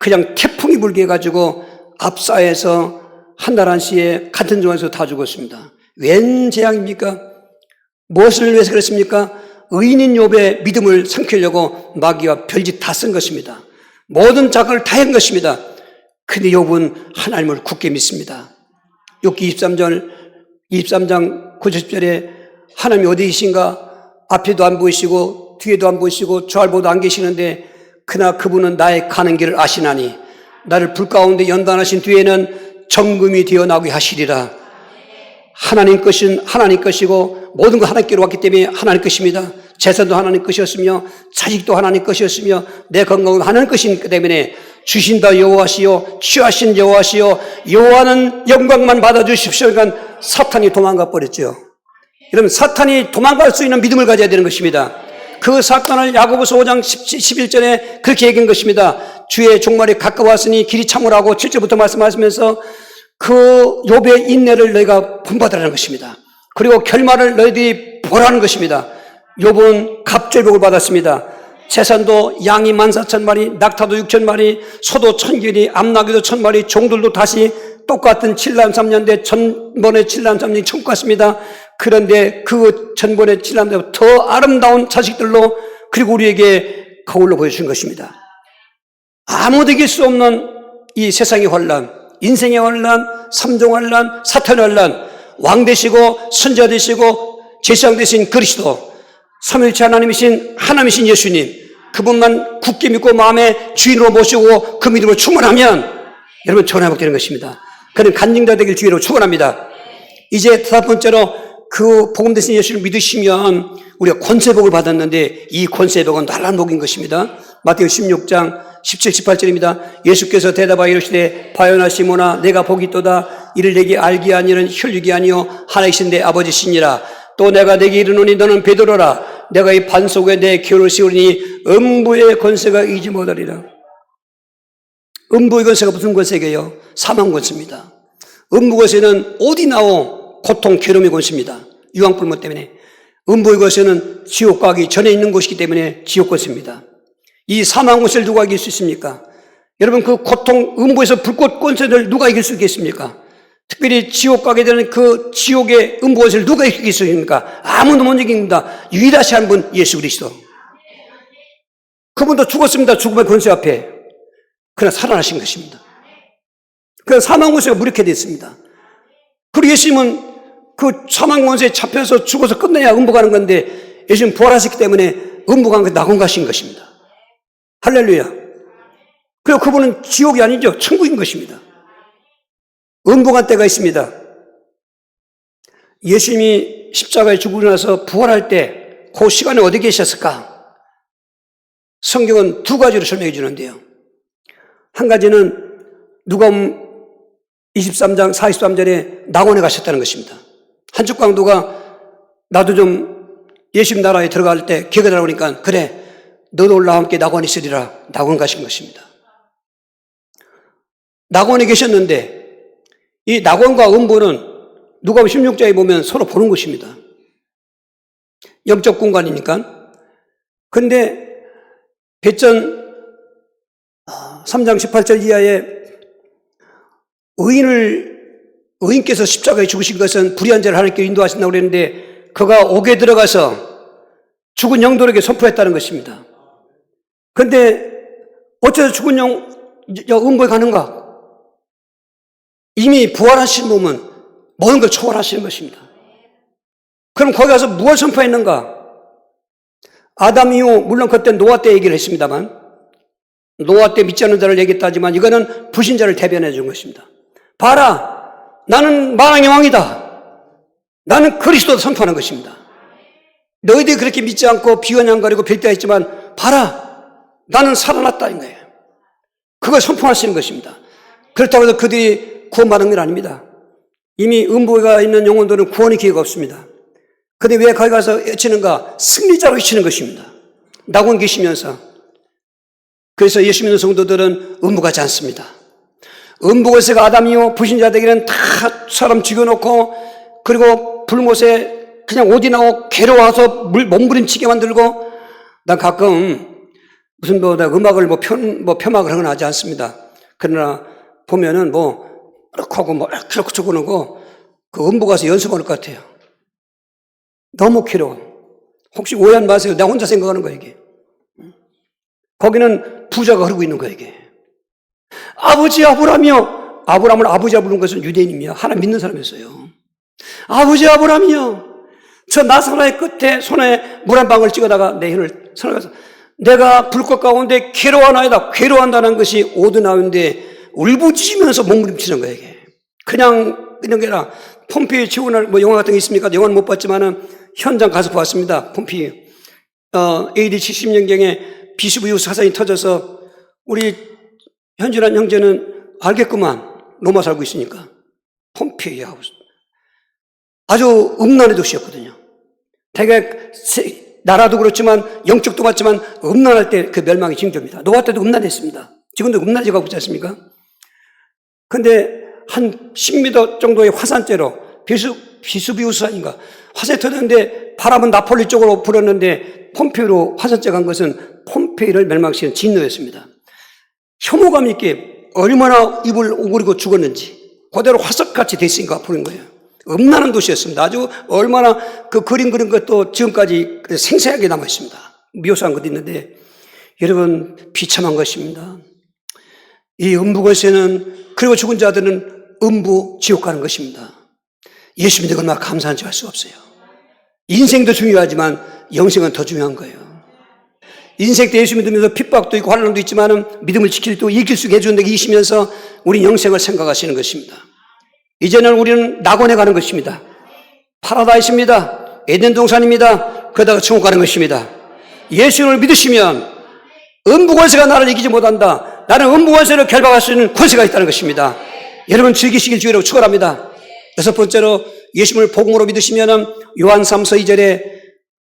그냥 태풍이 불게 해가지고 압사해서 한 달 한시에 같은 중에서 다 죽었습니다. 웬 재앙입니까? 무엇을 위해서 그랬습니까? 의인인 욥의 믿음을 삼키려고 마귀와 별짓 다 쓴 것입니다. 모든 작을 다 한 것입니다. 근데 욥은 하나님을 굳게 믿습니다. 욥기 23장 90절에 하나님이 어디 계신가? 앞에도 안 보이시고 뒤에도 안 보이시고 좌알보도 안 계시는데 그러나 그분은 나의 가는 길을 아시나니 나를 불 가운데 연단하신 뒤에는 정금이 되어나오게 하시리라. 하나님 것은 하나님 것이고 모든 것 하나님께로 왔기 때문에 하나님 것입니다. 재산도 하나님 것이었으며 자식도 하나님 것이었으며 내 건강은 하나님 것이기 때문에 주신다 여호와시요 취하신 여호와시요 여호와는 영광만 받아주십시오. 그러니까 사탄이 도망가 버렸죠. 여러분, 사탄이 도망갈 수 있는 믿음을 가져야 되는 것입니다. 그 사건을 야고보서 5장 11절에 그렇게 얘기한 것입니다. 주의 종말이 가까웠으니 길이 참으라고 7절부터 말씀하시면서 그 욥의 인내를 너희가 본받으라는 것입니다. 그리고 결말을 너희들이 보라는 것입니다. 욥은 갑절복을 받았습니다. 재산도 양이 14,000마리, 낙타도 6,000마리, 소도 1,000개리, 암나귀도 1,000마리, 종들도 다시 똑같은 7남3년대 전번에 7남3년이 천국 같습니다. 그런데 그 전번에 7남3년 더 아름다운 자식들로, 그리고 우리에게 거울로 보여주신 것입니다. 아무도 이길 수 없는 이 세상의 혼란, 인생의 혼란, 삼종 혼란, 사탄의 혼란, 왕 되시고 선자 되시고 제사장 되신 그리스도, 삼위일체 하나님이신 예수님, 그분만 굳게 믿고 마음의 주인으로 모시고 그 믿음으로 충만하면 여러분 좋은 회복되는 것입니다. 그는 간증자 되길 주의로 축원합니다. 이제 다섯 번째로 그 복음 되신 예수를 믿으시면 우리가 권세복을 받았는데 이 권세복은 놀라운 복인 것입니다. 마태복음 16장 17, 18절입니다. 예수께서 대답하여 이르시되 바요나 시몬아 내가 복이 있도다. 이를 내게 알게 하니는 혈육이 아니요 하나이신 내 아버지시니라. 또 내가 내게 이르노니 너는 베드로라. 내가 이 반 속에 내 기업을 씌우니 음부의 권세가 이기지 못하리라. 음부의 권세가 무슨 권세게요? 사망 권세입니다. 음부 권세는 어디 나오 고통, 괴로움의 권세입니다. 유황불문 때문에. 음부의 권세는 지옥 가기 전에 있는 곳이기 때문에 지옥 권세입니다. 이 사망 권세를 누가 이길 수 있습니까? 여러분, 그 고통, 음부에서 불꽃 권세를 누가 이길 수 있겠습니까? 특별히 지옥 가게 되는 그 지옥의 음부 권세를 누가 이길 수 있습니까? 아무도 못 이깁니다. 유일하신 분 예수 그리스도. 그분도 죽었습니다. 죽음의 권세 앞에. 그러나 살아나신 것입니다. 그래서 사망 권세가 무력해 됐습니다. 그리고 예수님은 그 사망 권세에 잡혀서 죽어서 끝내야 음부 가는 건데 예수님은 부활하셨기 때문에 음부 간 게 낙원 가신 것입니다. 할렐루야. 그리고 그분은 지옥이 아니죠. 천국인 것입니다. 음부 간 때가 있습니다. 예수님이 십자가에 죽으고 나서 부활할 때 그 시간에 어디 계셨을까? 성경은 두 가지로 설명해 주는데요. 한 가지는 누가복음 23장 43절에 낙원에 가셨다는 것입니다. 한쪽 강도가 나도 좀 예수님 나라에 들어갈 때 기억해 달라고 하니까 그래 너도 올라와 함께 낙원에 있으리라. 낙원 가신 것입니다. 낙원에 계셨는데 이 낙원과 음부는 누가복음 16장에 보면 서로 보는 것입니다. 영적 공간이니까. 그런데 배전 3장 18절 이하에 의인께서 십자가에 죽으신 것은 불의한 자를 하나님께 인도하신다고 그랬는데 그가 옥에 들어가서 죽은 영들에게 선포했다는 것입니다. 그런데 어째서 죽은 음부에 가는가? 이미 부활하신 몸은 모든 걸 초월하시는 것입니다. 그럼 거기 가서 무엇을 선포했는가? 아담 이후 물론 그때 노아 때 얘기를 했습니다만 노아 때 믿지 않는 자를 얘기했다지만 이거는 불신자를 대변해 준 것입니다. 봐라, 나는 만왕의 왕이다. 나는 그리스도를 선포하는 것입니다. 너희들이 그렇게 믿지 않고 비아냥거리고 빌대했지만 봐라, 나는 살아났다 인 거예요. 그걸 선포하시는 것입니다. 그렇다고 해서 그들이 구원받은 건 아닙니다. 이미 음부가 있는 영혼들은 구원의 기회가 없습니다. 그런데 왜 거기 가서 외치는가? 승리자로 외치는 것입니다. 낙원 계시면서. 그래서 예수 믿는 성도들은 음부 가지 않습니다. 음부에서가 아담이요 불신자들에게는 다 사람 죽여놓고 그리고 불못에 그냥 오디나고 괴로워서 몸부림치게 만들고 난 가끔 무슨 음악을 폄하를 하거나 하지 않습니다. 그러나 보면은 이렇게 하고 이렇게 적어놓고 그 음부 가서 연습할 것 같아요. 너무 괴로워. 혹시 오해하지 마세요. 나 혼자 생각하는 거야, 이게. 거기는 부자가 흐르고 있는 거야, 이게. 아버지 아브라함이요. 아브라함을 아버지라 부른 것은 유대인입니다. 하나님 믿는 사람이었어요. 아버지 아브라함이요. 저 나사로의 끝에 손에 물 한 방울 찍어다가 내 혀를 선어가서 내가 불꽃 가운데 괴로워하나이다. 괴로워한다는 것이 오드나오는데 울부짖으면서 몸부림치는 거야, 이게. 그냥 게 아니라 폼페이 지원할 영화 같은 게 있습니까? 영화는 못 봤지만은 현장 가서 보았습니다. 폼페이. AD 70년경에 비수비우 사상이 터져서 우리 현준한 형제는 알겠구만. 로마 살고 있으니까. 폼페이 하우스. 아주 음란의 도시였거든요. 되게 나라도 그렇지만 영적도 맞지만 음란할 때 그 멸망이 징조입니다. 노아 때도 음란했습니다. 지금도 음란지 가고 있지 않습니까? 근데 한 10m 정도의 화산재로 비수비우스인가 화산이 터졌는데 바람은 나폴리 쪽으로 불었는데 폼페이로 화산재 간 것은 폼페이를 멸망시키는 진노였습니다. 혐오감 있게 얼마나 입을 오그리고 죽었는지 그대로 화석같이 됐으니까 아프는 거예요. 음란한 도시였습니다. 아주 얼마나 그 그림 그린 것도 지금까지 생생하게 남아 있습니다. 묘사한 것도 있는데 여러분 비참한 것입니다. 이 음부곳에는 그리고 죽은 자들은 음부 지옥 가는 것입니다. 예수 믿는 얼마나 감사한지 알 수 없어요. 인생도 중요하지만 영생은 더 중요한 거예요. 인생 때 예수 믿으면서 핍박도 있고 환난도 있지만 믿음을 지킬 때 이길 수 있게 해주는 데 계시면서 우리 영생을 생각하시는 것입니다. 이제는 우리는 낙원에 가는 것입니다. 파라다이스입니다. 에덴 동산입니다. 그러다가 천국 가는 것입니다. 예수를 믿으시면 음부권세가 나를 이기지 못한다. 나는 음부권세를 결박할 수 있는 권세가 있다는 것입니다. 여러분 즐기시길 주의로 축원합니다. 여섯 번째로 예수님을 복음으로 믿으시면 요한 3서 2절에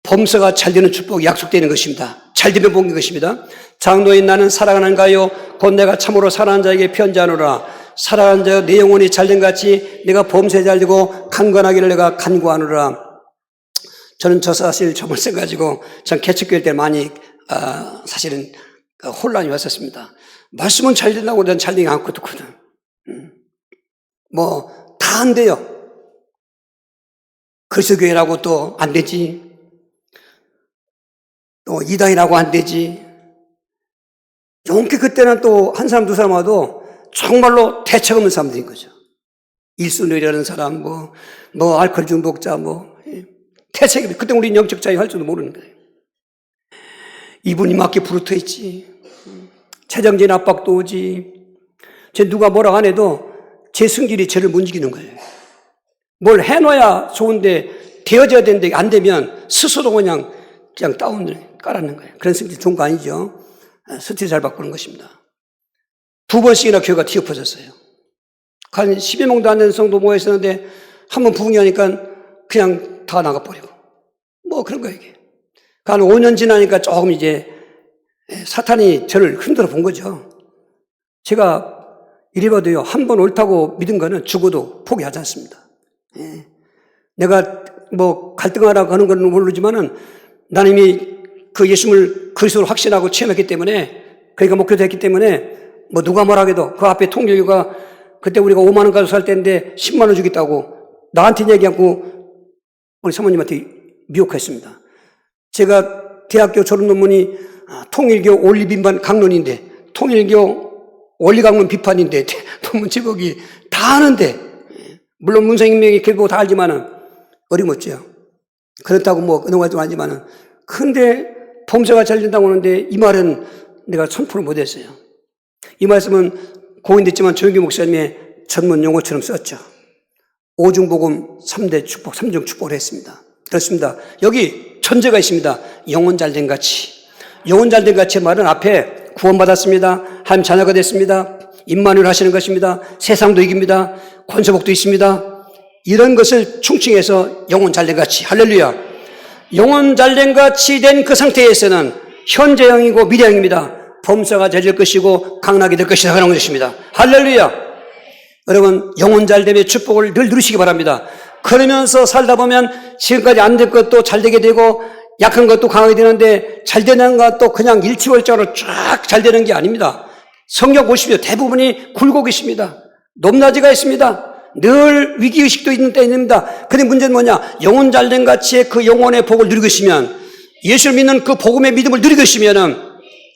범서가 잘 되는 축복이 약속되는 것입니다. 잘 되면 복인 것입니다. 장로인 나는 사랑하는가요? 곧 내가 참으로 사랑하는 자에게 편지하노라. 사랑하는 자여 내 영혼이 잘된 같이 내가 범사에 잘되고 강건하기를 내가 간구하노라. 저는 저 사실 저번 생가지고 참 개척교회 때 많이 사실은 혼란이 왔었습니다. 말씀은 잘 된다고 난 잘 되지 않고 듣거든. 다 안 돼요. 그리스도교회라고 또 안 되지. 또 이단이라고 안 되지. 용케 그때는 또 한 사람 두 사람 와도 정말로 대책 없는 사람들인 거죠. 일순위라는 사람, 알코올 중독자, 대책이, 그때 우리 영적 자유 할 줄도 모르는 거예요. 이분이 맞게 부르터 있지. 재정적인 압박도 오지. 누가 뭐라고 안 해도 제 성질이 저를 못 이기는 거예요. 뭘 해놔야 좋은데 되어져야 되는데 안 되면 스스로 그냥 다운을 깔아놓는 거예요. 그런 성질 좋은 거 아니죠. 스트레스 잘 바꾸는 것입니다. 2번씩이나 교회가 뒤엎어졌어요. 한 10여 명도 안 되는 성도 모여 있었는데 한 번 부흥하니까 그냥 다 나가버리고 그런 거예요 이게. 한 5년 지나니까 조금 이제 사탄이 저를 흔들어 본 거죠. 제가 이리 봐도요, 한 번 옳다고 믿은 거는 죽어도 포기하지 않습니다. 내가 갈등하라고 하는 건 모르지만은 나는 이미 그 예수님을 그리스도로 확신하고 체험했기 때문에, 그러니까 목표도 했기 때문에 누가 뭐라 해도 그 앞에 통일교가 그때 우리가 5만 원 가지고 살 때인데 10만 원 주겠다고 나한테 얘기하고 우리 사모님한테 미혹했습니다. 제가 대학교 졸업 논문이 통일교 원리비판 강론인데, 통일교 원리강론 비판인데 논문 제목이 다 아는데, 물론 문성인명이 결국 다 알지만은 어림없죠. 그렇다고 뭐 그런 좀 알지만은, 근데 범죄가 잘 된다고 하는데 이 말은 내가 1000% 못했어요. 이 말씀은 고인됐지만 조영기 목사님의 전문 용어처럼 썼죠. 오중복음 3대 축복, 3중 축복을 했습니다. 그렇습니다. 여기 천재가 있습니다. 영혼 잘된 가치. 영혼 잘된 가치의 말은 앞에 구원받았습니다. 하나님 자녀가 됐습니다. 임마누엘 하시는 것입니다. 세상도 이깁니다. 권세복도 있습니다. 이런 것을 충칭해서 영혼 잘된 가치. 할렐루야. 영혼 잘된 가치 된 그 상태에서는 현재형이고 미래형입니다. 범사가 될 것이고 강락이 될 것이다 하는 것입니다. 할렐루야. 여러분, 영혼 잘됨의 축복을 늘 누리시기 바랍니다. 그러면서 살다 보면 지금까지 안 될 것도 잘 되게 되고 약한 것도 강하게 되는데, 잘 되는 것도 그냥 일치월장으로 쫙 잘 되는 게 아닙니다. 성경 보십시오. 대부분이 굴곡이 있습니다. 높낮이가 있습니다. 늘 위기의식도 있는 때입니다. 근데 문제는 뭐냐? 영혼 잘된 가치의 그 영혼의 복을 누리고 있으면, 예수를 믿는 그 복음의 믿음을 누리고 있으면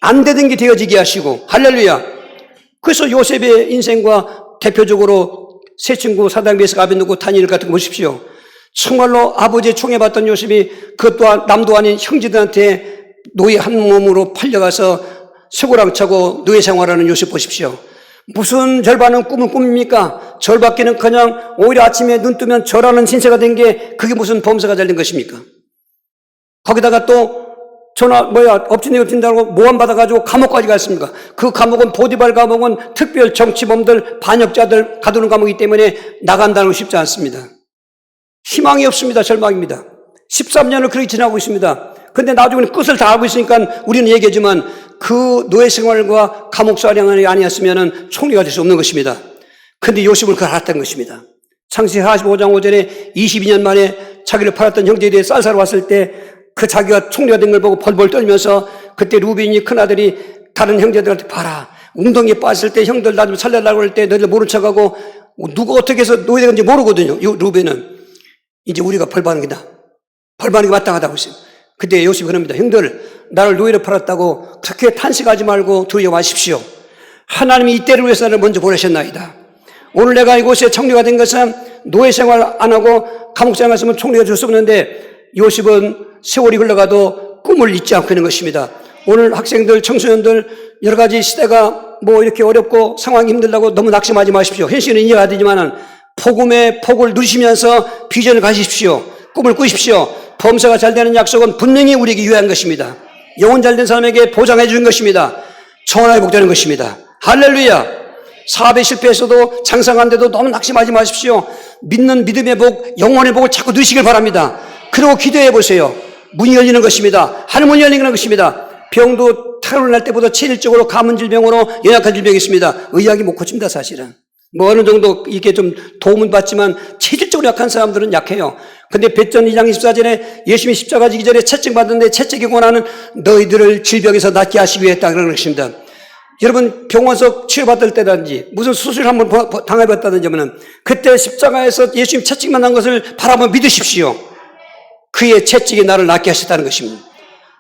안 되는 게 되어지게 하시고, 할렐루야. 그래서 요셉의 인생과 대표적으로 세 친구 사당비에서 아벤누고 다니엘 같은 거 보십시오. 정말로 아버지의 총애받던 요셉이 그것 또한 남도 아닌 형제들한테 노예 한 몸으로 팔려가서 쇠고랑 차고 노예 생활하는 요셉 보십시오. 무슨 절반은 꿈은 꿈입니까? 절밖에는 그냥 오히려 아침에 눈 뜨면 절하는 신세가 된 게 그게 무슨 범사가 잘 된 것입니까? 거기다가 또 엎친다고 모함 받아가지고 감옥까지 갔습니까? 그 감옥은 보디발 감옥은 특별 정치범들, 반역자들 가두는 감옥이기 때문에 나간다는 건 쉽지 않습니다. 희망이 없습니다. 절망입니다. 13년을 그렇게 지나고 있습니다. 근데 나중에는 끝을 다 알고 있으니까 우리는 얘기하지만 그 노예 생활과 감옥 생활이 아니었으면 총리가 될 수 없는 것입니다. 근데 요셉은 그걸 알았던 것입니다. 창세기 45장 5절에 22년 만에 자기를 팔았던 형제에 대해 쌀사러 왔을 때 그 자기가 총리가 된 걸 보고 벌벌 떨면서, 그때 루벤이 큰아들이 다른 형제들한테 봐라, 웅덩이에 빠졌을 때 형들 나 좀 살려달라고 할 때 너희들 모른 척하고 누가 어떻게 해서 노예가 된지 모르거든요. 루벤은 이제 우리가 벌받는 게다, 벌받는 게 마땅하다고 했어요. 그때 요셉이 그럽니다. 형들, 나를 노예로 팔았다고 그렇게 탄식하지 말고 두려워 마십시오. 하나님이 이때를 위해서 나를 먼저 보내셨나이다. 오늘 내가 이곳에 총리가 된 것은 노예 생활 안 하고 감옥 생활 했으면 총리가 될 수 없는데, 요셉은 세월이 흘러가도 꿈을 잊지 않고 있는 것입니다. 오늘 학생들, 청소년들, 여러 가지 시대가 뭐 이렇게 어렵고 상황이 힘들다고 너무 낙심하지 마십시오. 현실은 이해가 되지만은 복음의 복을 누리시면서 비전을 가지십시오. 꿈을 꾸십시오. 범사가 잘 되는 약속은 분명히 우리에게 유효한 것입니다. 영혼 잘된 사람에게 보장해 주는 것입니다. 천하의 복 되는 것입니다. 할렐루야. 사업에 실패해서도 장사한데도 너무 낙심하지 마십시오. 믿는 믿음의 복, 영혼의 복을 자꾸 누리시길 바랍니다. 그리고 기도해 보세요. 문이 열리는 것입니다. 하늘문이 열리는 것입니다. 병도 타로날 때보다 체질적으로 가문 질병으로 연약한 질병이 있습니다. 의학이 못 고칩니다. 사실은 뭐 어느 정도 이게 좀 도움은 받지만 체질적으로 약한 사람들은 약해요. 근데 벳전 2장 24절에 예수님이 십자가 지기 전에 채찍 받았는데 채찍이 권하는 너희들을 질병에서 낫게 하시기 위해 했다 그런 것입니다. 여러분, 병원에서 치료받을 때든지 무슨 수술 한번 당해봤다든지 하면은 그때 십자가에서 예수님 채찍 만난 것을 바라보며 믿으십시오. 그의 채찍이 나를 낫게 하셨다는 것입니다.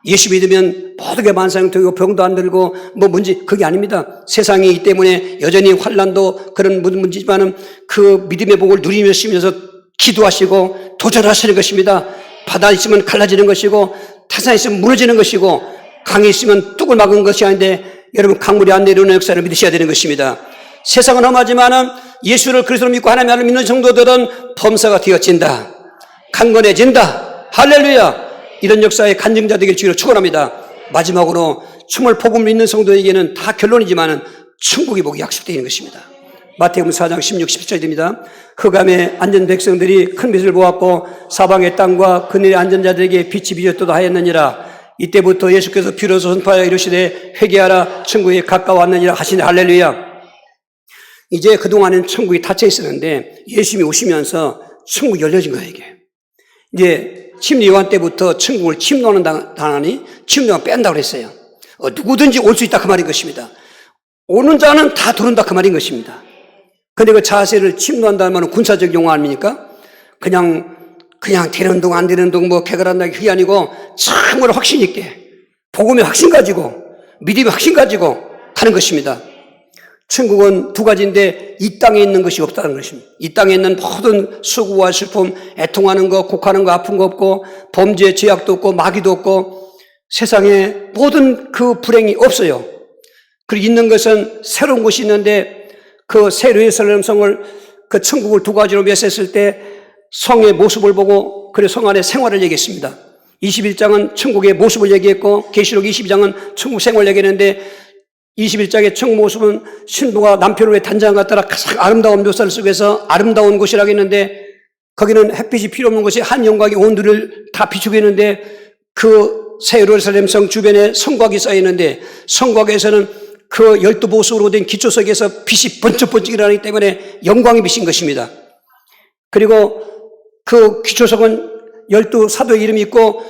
예수 믿으면 모든 게 만상되고 병도 안 들고 뭐 문제, 그게 아닙니다. 세상이기 때문에 여전히 환난도 그런 문제지만은 그 믿음의 복을 누리면서 기도하시고 도전하시는 것입니다. 바다 있으면 갈라지는 것이고 타산 있으면 무너지는 것이고 강이 있으면 뚝을 막은 것이 아닌데, 여러분, 강물이 안 내려오는 역사를 믿으셔야 되는 것입니다. 세상은 험하지만은 예수를 그리스도로 믿고 하나님을 믿는 성도들은 범사가 되어진다. 강건해진다. 할렐루야. 이런 역사의 간증자 되길 주로 축원합니다. 마지막으로 춤을 복음을 믿는 성도에게는 다 결론이지만은 천국의 복이 약속되어 있는 것입니다. 마태복음 4장 16, 17절입니다. 흑암에 앉은 백성들이 큰 빛을 보았고 사방의 땅과 그늘에 앉은 자들에게 빛이 비쳤도다 하였느니라. 이때부터 예수께서 비로소 선포하여 이르시되 회개하라, 천국에 가까웠느니라 하시니, 할렐루야. 이제 그동안은 천국이 닫혀 있었는데 예수님이 오시면서 천국이 열려진 거예요. 이게 이제 침례 요한 때부터 천국을 침노하는 당하니 침노가 뺀다고 그랬어요. 누구든지 올 수 있다 그 말인 것입니다. 오는 자는 다 들어온다 그 말인 것입니다. 근데 그 자세를 침노한다는 말은 군사적 용어 아닙니까? 그냥 되는 동 안 되는 동 뭐 개걸한다기 그게 아니고 참으로 확신 있게 복음의 확신 가지고 믿음의 확신 가지고 가는 것입니다. 천국은 두 가지인데 이 땅에 있는 것이 없다는 것입니다. 이 땅에 있는 모든 수고와 슬픔, 애통하는 거, 곡하는 거, 아픈 거 없고 범죄, 죄악도 없고 마귀도 없고 세상에 모든 그 불행이 없어요. 그리고 있는 것은 새로운 것이 있는데 그 새 예루살렘 성을 그 천국을 두 가지로 묘사했을 때 성의 모습을 보고 그리고 성 안의 생활을 얘기했습니다. 21장은 천국의 모습을 얘기했고 계시록 22장은 천국 생활을 얘기했는데 21장의 천국 모습은 신부가 남편을 위해 단장한 것 따라 가장 아름다운 묘사를 속에서 아름다운 곳이라고 했는데 거기는 햇빛이 필요 없는 곳이 한 영광이 온 들을 다 비추고 있는데 그 새 예루살렘 성 주변에 성곽이 쌓여 있는데 성곽에서는 그 12보석으로 된 기초석에서 빛이 번쩍번쩍 일어나기 때문에 영광이 비친 것입니다. 그리고 그 기초석은 12사도의 이름이 있고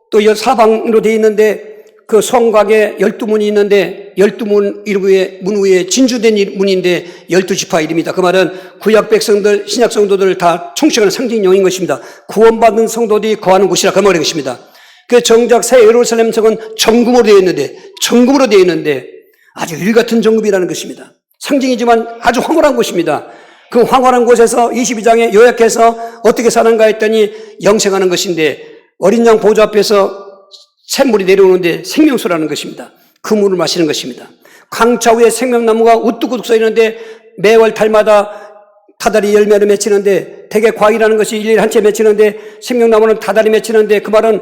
또 사방으로 되어 있는데 그 성곽에 12문이 있는데 12문 문 위에 진주된 문인데 12지파 이름이다. 그 말은 구약 백성들, 신약 성도들을 다 총칭하는 상징용인 것입니다. 구원받은 성도들이 거하는 곳이라 그 말인 것입니다. 그 정작 새 예루살렘 성은 정금으로 되어 있는데 아주 일 같은 정금이라는 것입니다. 상징이지만 아주 황홀한 곳입니다. 그 황홀한 곳에서 22장에 요약해서 어떻게 사는가 했더니 영생하는 것인데 어린 양 보좌 앞에서 샘물이 내려오는데 생명수라는 것입니다. 그 물을 마시는 것입니다. 강차 위에 생명나무가 우뚝우뚝 서 있는데 매월 달마다 다달이 열매를 맺히는데 대개 과일이라는 것이 일일이 한 채 맺히는데 생명나무는 다달이 맺히는데 그 말은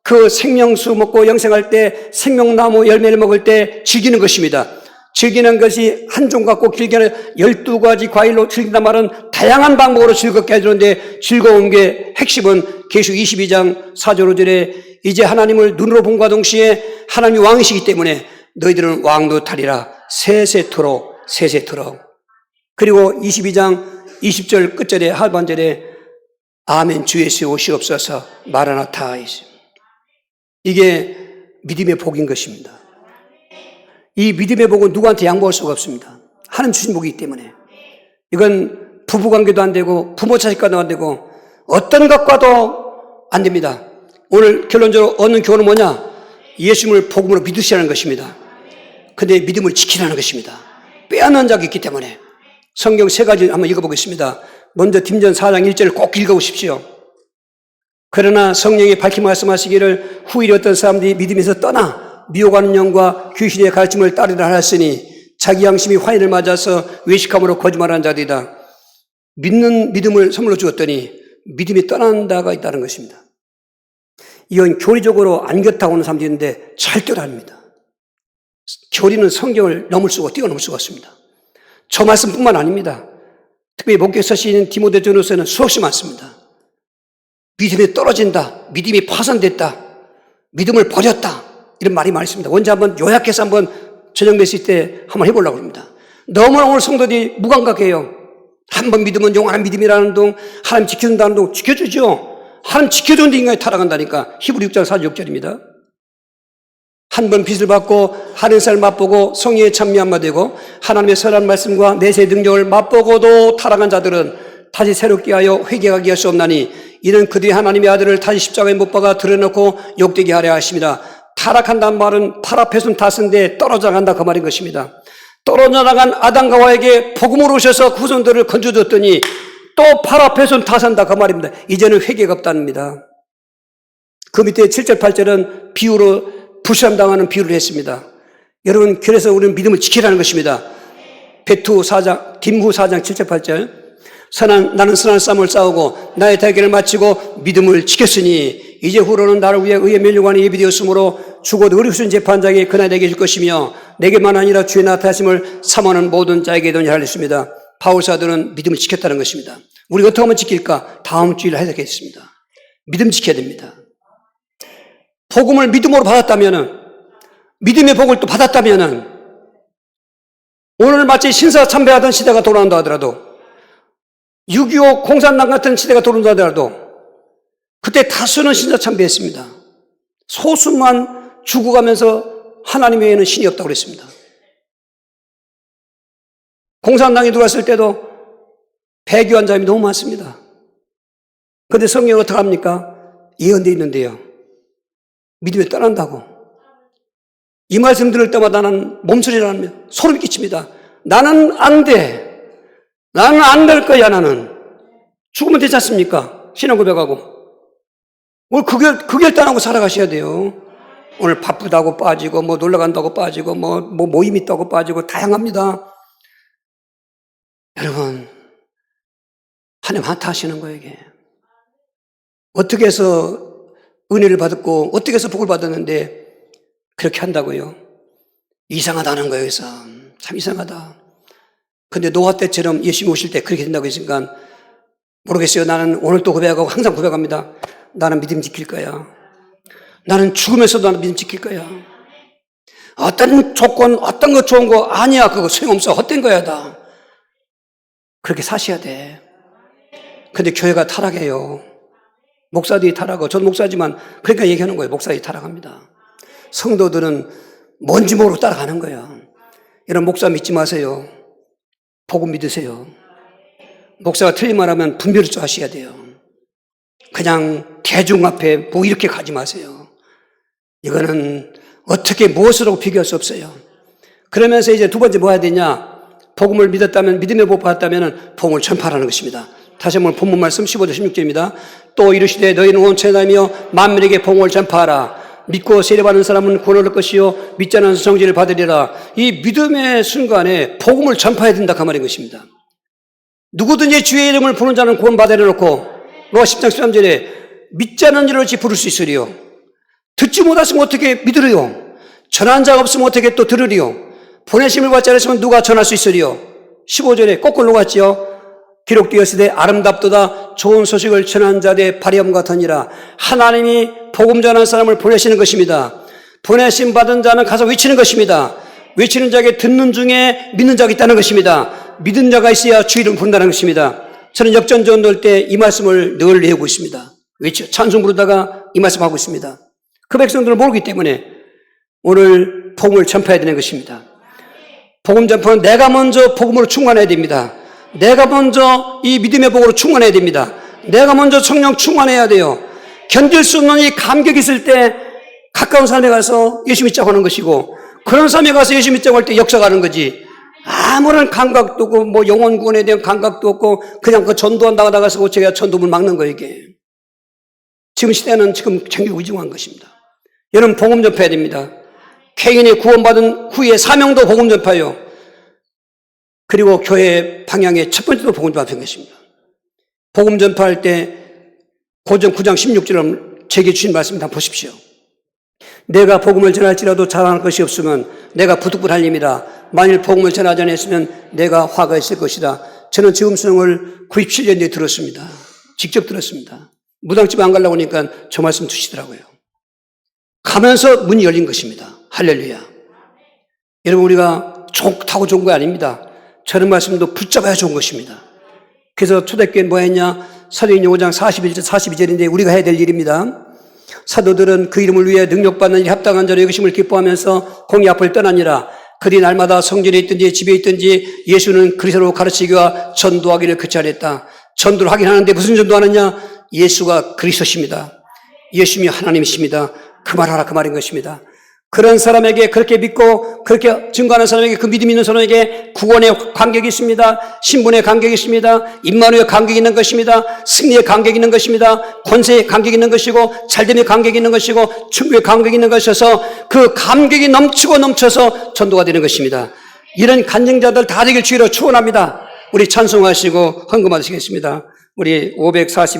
그 생명수 먹고 영생할 때 생명나무 열매를 먹을 때 즐기는 것입니다. 즐기는 것이 한 종 갖고 길게는 12가지 과일로 즐긴단 말은 다양한 방법으로 즐겁게 해주는데 즐거운 게 핵심은 계시록 22장 4절 5절에 이제 하나님을 눈으로 본과 동시에 하나님이 왕이시기 때문에 너희들은 왕도 타리라 세세토록 그리고 22장 20절 끝절에 하반절에 아멘 주 예수 오시옵소서 마라나타 이게 믿음의 복인 것입니다. 이 믿음의 복은 누구한테 양보할 수가 없습니다. 하나님 주신 복이기 때문에 이건 부부관계도 안 되고 부모 자식과도 안 되고 어떤 것과도 안 됩니다. 오늘 결론적으로 얻는 교훈은 뭐냐? 예수님을 복음으로 믿으시라는 것입니다. 근데 믿음을 지키라는 것입니다. 빼앗는 자가 있기 때문에 성경 세 가지 한번 읽어보겠습니다. 먼저 딘전 4장 1절을 꼭 읽어보십시오. 그러나 성령이 밝히 말씀하시기를 후일에 어떤 사람들이 믿음에서 떠나 미혹하는 영과 귀신의 가르침을 따르려 하였으니 자기 양심이 화인을 맞아서 외식함으로 거짓말하는 자들이다. 믿는 믿음을 선물로 주었더니 믿음이 떠난다가 있다는 것입니다. 이건 교리적으로 안 좋다고 하는 사람들이 있는데 절대로 아닙니다. 교리는 성경을 뛰어넘을 수가 없습니다. 저 말씀뿐만 아닙니다. 특별히 목회 서신인 디모데전서에는 수없이 많습니다. 믿음이 떨어진다, 믿음이 파손됐다, 믿음을 버렸다 이런 말이 많이 있습니다. 언제 한번 요약해서 한번 저녁 메시지 때 한번 해보려고 합니다. 너무나 오늘 성도들이 무감각해요. 한번 믿으면 영원한 믿음이라는 동, 하나님 지켜준다는 동 지켜주죠. 하나님 지켜주는데 인간이 타락한다니까. 히브리 6장 46절입니다. 한 번 빚을 받고 하늘살 맛보고 성의에 찬미함마 되고 하나님의 선한 말씀과 내세의 능력을 맛보고도 타락한 자들은 다시 새롭게 하여 회개하게 할 수 없나니 이는 그들이 하나님의 아들을 다시 십자가에 못 박아 드러놓고 욕되게 하려 하십니다. 타락한다는 말은 팔 앞에서는 다스인데 떨어져 나간다 그 말인 것입니다. 떨어져 나간 아담과 하와에게 복음으로 오셔서 후손들을 건져줬더니 또 팔 앞에서는 다산다 그 말입니다. 이제는 회개가 없답니다. 그 밑에 7절 8절은 비유로 불시험당하는 비유를 했습니다. 여러분 그래서 우리는 믿음을 지키라는 것입니다. 뒷후 4장 7절 8절 나는 선한 싸움을 싸우고 나의 대결을 마치고 믿음을 지켰으니 이제 후로는 나를 위해 의의 면류관이 예비되었으므로 죽어도 의리우신 재판장이 그날 내게 줄 것이며 내게만 아니라 주의 나타나심을 사모하는 모든 자에게도 하였습니다. 바울사도는 믿음을 지켰다는 것입니다. 우리가 어떻게 하면 지킬까? 다음 주일에 해석했습니다. 믿음 지켜야 됩니다. 복음을 믿음으로 받았다면은 믿음의 복을 또 받았다면은 오늘 마치 신사참배하던 시대가 돌아온다 하더라도 6.25 공산당 같은 시대가 돌아온다 하더라도 그때 다수는 신사참배했습니다. 소수만 죽어가면서 하나님 외에는 신이 없다고 그랬습니다. 공산당이 들어왔을 때도 배교한 사람이 너무 많습니다. 그런데 성경이 어떻게 합니까? 예언되어 있는데요. 믿음에 떠난다고. 이 말씀 들을 때마다 나는 몸소리를 하며 소름이 끼칩니다. 나는 안 돼. 나는 안 될 거야, 나는. 죽으면 되지 않습니까? 신앙 고백하고. 오늘 그 결단하고 살아가셔야 돼요. 오늘 바쁘다고 빠지고, 뭐 놀러 간다고 빠지고, 뭐 모임 있다고 빠지고, 다양합니다. 여러분, 하나님 한타 하시는 거예요, 이게. 어떻게 해서 은혜를 받았고, 어떻게 해서 복을 받았는데, 그렇게 한다고요? 이상하다는 거예요, 그래서. 참 이상하다. 근데 노아 때처럼 예수님이 오실 때 그렇게 된다고 했으니까, 모르겠어요. 나는 오늘 또 고백하고 항상 고백합니다. 나는 믿음 지킬 거야. 나는 죽으면서도 나는 믿음 지킬 거야. 어떤 조건, 어떤 거 좋은 거 아니야. 그거 소용없어. 헛된 거야 다. 그렇게 사셔야 돼. 근데 교회가 타락해요. 목사들이 타락하고, 전 목사지만 그러니까 얘기하는 거예요. 목사들이 타락합니다. 성도들은 뭔지 모르고 따라가는 거야. 이런 목사 믿지 마세요. 복음 믿으세요. 목사가 틀린 말 하면 분별을 좀 하셔야 돼요. 그냥 대중 앞에 뭐 이렇게 가지 마세요. 이거는 어떻게 무엇으로 비교할 수 없어요. 그러면서 이제 두 번째 뭐 해야 되냐? 복음을 믿었다면, 믿음의 복 받았다면 복음을 전파하는 것입니다. 다시 한번 본문 말씀 15절 16절입니다. 또 이르시되 너희는 온 천하이며 만민에게 복음을 전파하라. 믿고 세례받는 사람은 구원을 얻을 것이요 믿지 않는 정죄를 받으리라. 이 믿음의 순간에 복음을 전파해야 된다 그 말인 것입니다. 누구든지 주의 이름을 부르는 자는 구원 받으려 놓고 로마 10장 13절에 믿지 않는 자를 어찌 부를 수 있으리요. 듣지 못하시면 어떻게 믿으리요. 전한 자가 없으면 어떻게 또 들으리요. 보내심을 받지 않으시면 누가 전할 수 있으리요. 15절에 거꾸로 갔지요. 기록되었으되 아름답도다 좋은 소식을 전한 자의 발염 같으니라. 하나님이 복음 전하는 사람을 보내시는 것입니다. 보내심 받은 자는 가서 외치는 것입니다. 외치는 자에게 듣는 중에 믿는 자가 있다는 것입니다. 믿은 자가 있어야 주 이름 부른다는 것입니다. 저는 역전전 넣을 때 이 말씀을 늘 외우고 있습니다. 외쳐 찬송 부르다가 이 말씀 하고 있습니다. 그 백성들을 모르기 때문에 오늘 복음을 전파해야 되는 것입니다. 복음 전파는 내가 먼저 복음으로 충만해야 됩니다. 내가 먼저 이 믿음의 복으로 충만해야 됩니다. 내가 먼저 성령 충만해야 돼요. 견딜 수 없는 이 감격이 있을 때 가까운 삶에 가서 예수 믿자고 하는 것이고, 그런 삶에 가서 예수 믿자고 할 때 역사가 하는 거지. 아무런 감각도 없고 뭐 영혼 구원에 대한 감각도 없고 그냥 그 전도한다고 나가서 제가 전도를 막는 거예요 이게. 지금 시대는 지금 굉장히 위중한 것입니다. 여러분 복음 전파해야 됩니다. 개인이 구원받은 후에 사명도 복음 전파요. 그리고 교회 방향의 첫 번째도 복음 전파하는 것입니다. 복음 전파할 때 고전 9장 16절을 제게 주신 말씀 다 보십시오. 내가 복음을 전할지라도 자랑할 것이 없으면 내가 부득불할림이라. 만일 복음을 전하지 않았으면 내가 화가 있을 것이다. 저는 저 음성을 97년도에 들었습니다. 직접 들었습니다. 무당집에 안 가려고 하니까 저 말씀 주시더라고요. 가면서 문이 열린 것입니다. 할렐루야. 여러분 우리가 좋다고 좋은 거 아닙니다. 저런 말씀도 붙잡아야 좋은 것입니다. 그래서 초대교회는 뭐 했냐? 사도행전 5장 41절 42절인데 우리가 해야 될 일입니다. 사도들은 그 이름을 위해 능력받는 일 합당한 자로 여기심을 기뻐하면서 공의 앞을 떠나니라. 그들이 날마다 성전에 있든지 집에 있든지 예수는 그리스도로 가르치기와 전도하기를 그치 않았다. 전도를 하긴 하는데 무슨 전도하느냐? 예수가 그리스도십니다. 예수님이 하나님이십니다. 그 말하라 그 말인 것입니다. 그런 사람에게 그렇게 믿고 그렇게 증거하는 사람에게 그 믿음 있는 사람에게 구원의 간격이 있습니다. 신분의 간격이 있습니다. 임마누의 간격이 있는 것입니다. 승리의 간격이 있는 것입니다. 권세의 간격이 있는 것이고 잘됨의 간격이 있는 것이고 충고의 간격이 있는 것이어서 그 감격이 넘치고 넘쳐서 전도가 되는 것입니다. 이런 간증자들 다 되길 주의로 축원합니다. 우리 찬송하시고 헌금하시겠습니다. 우리 542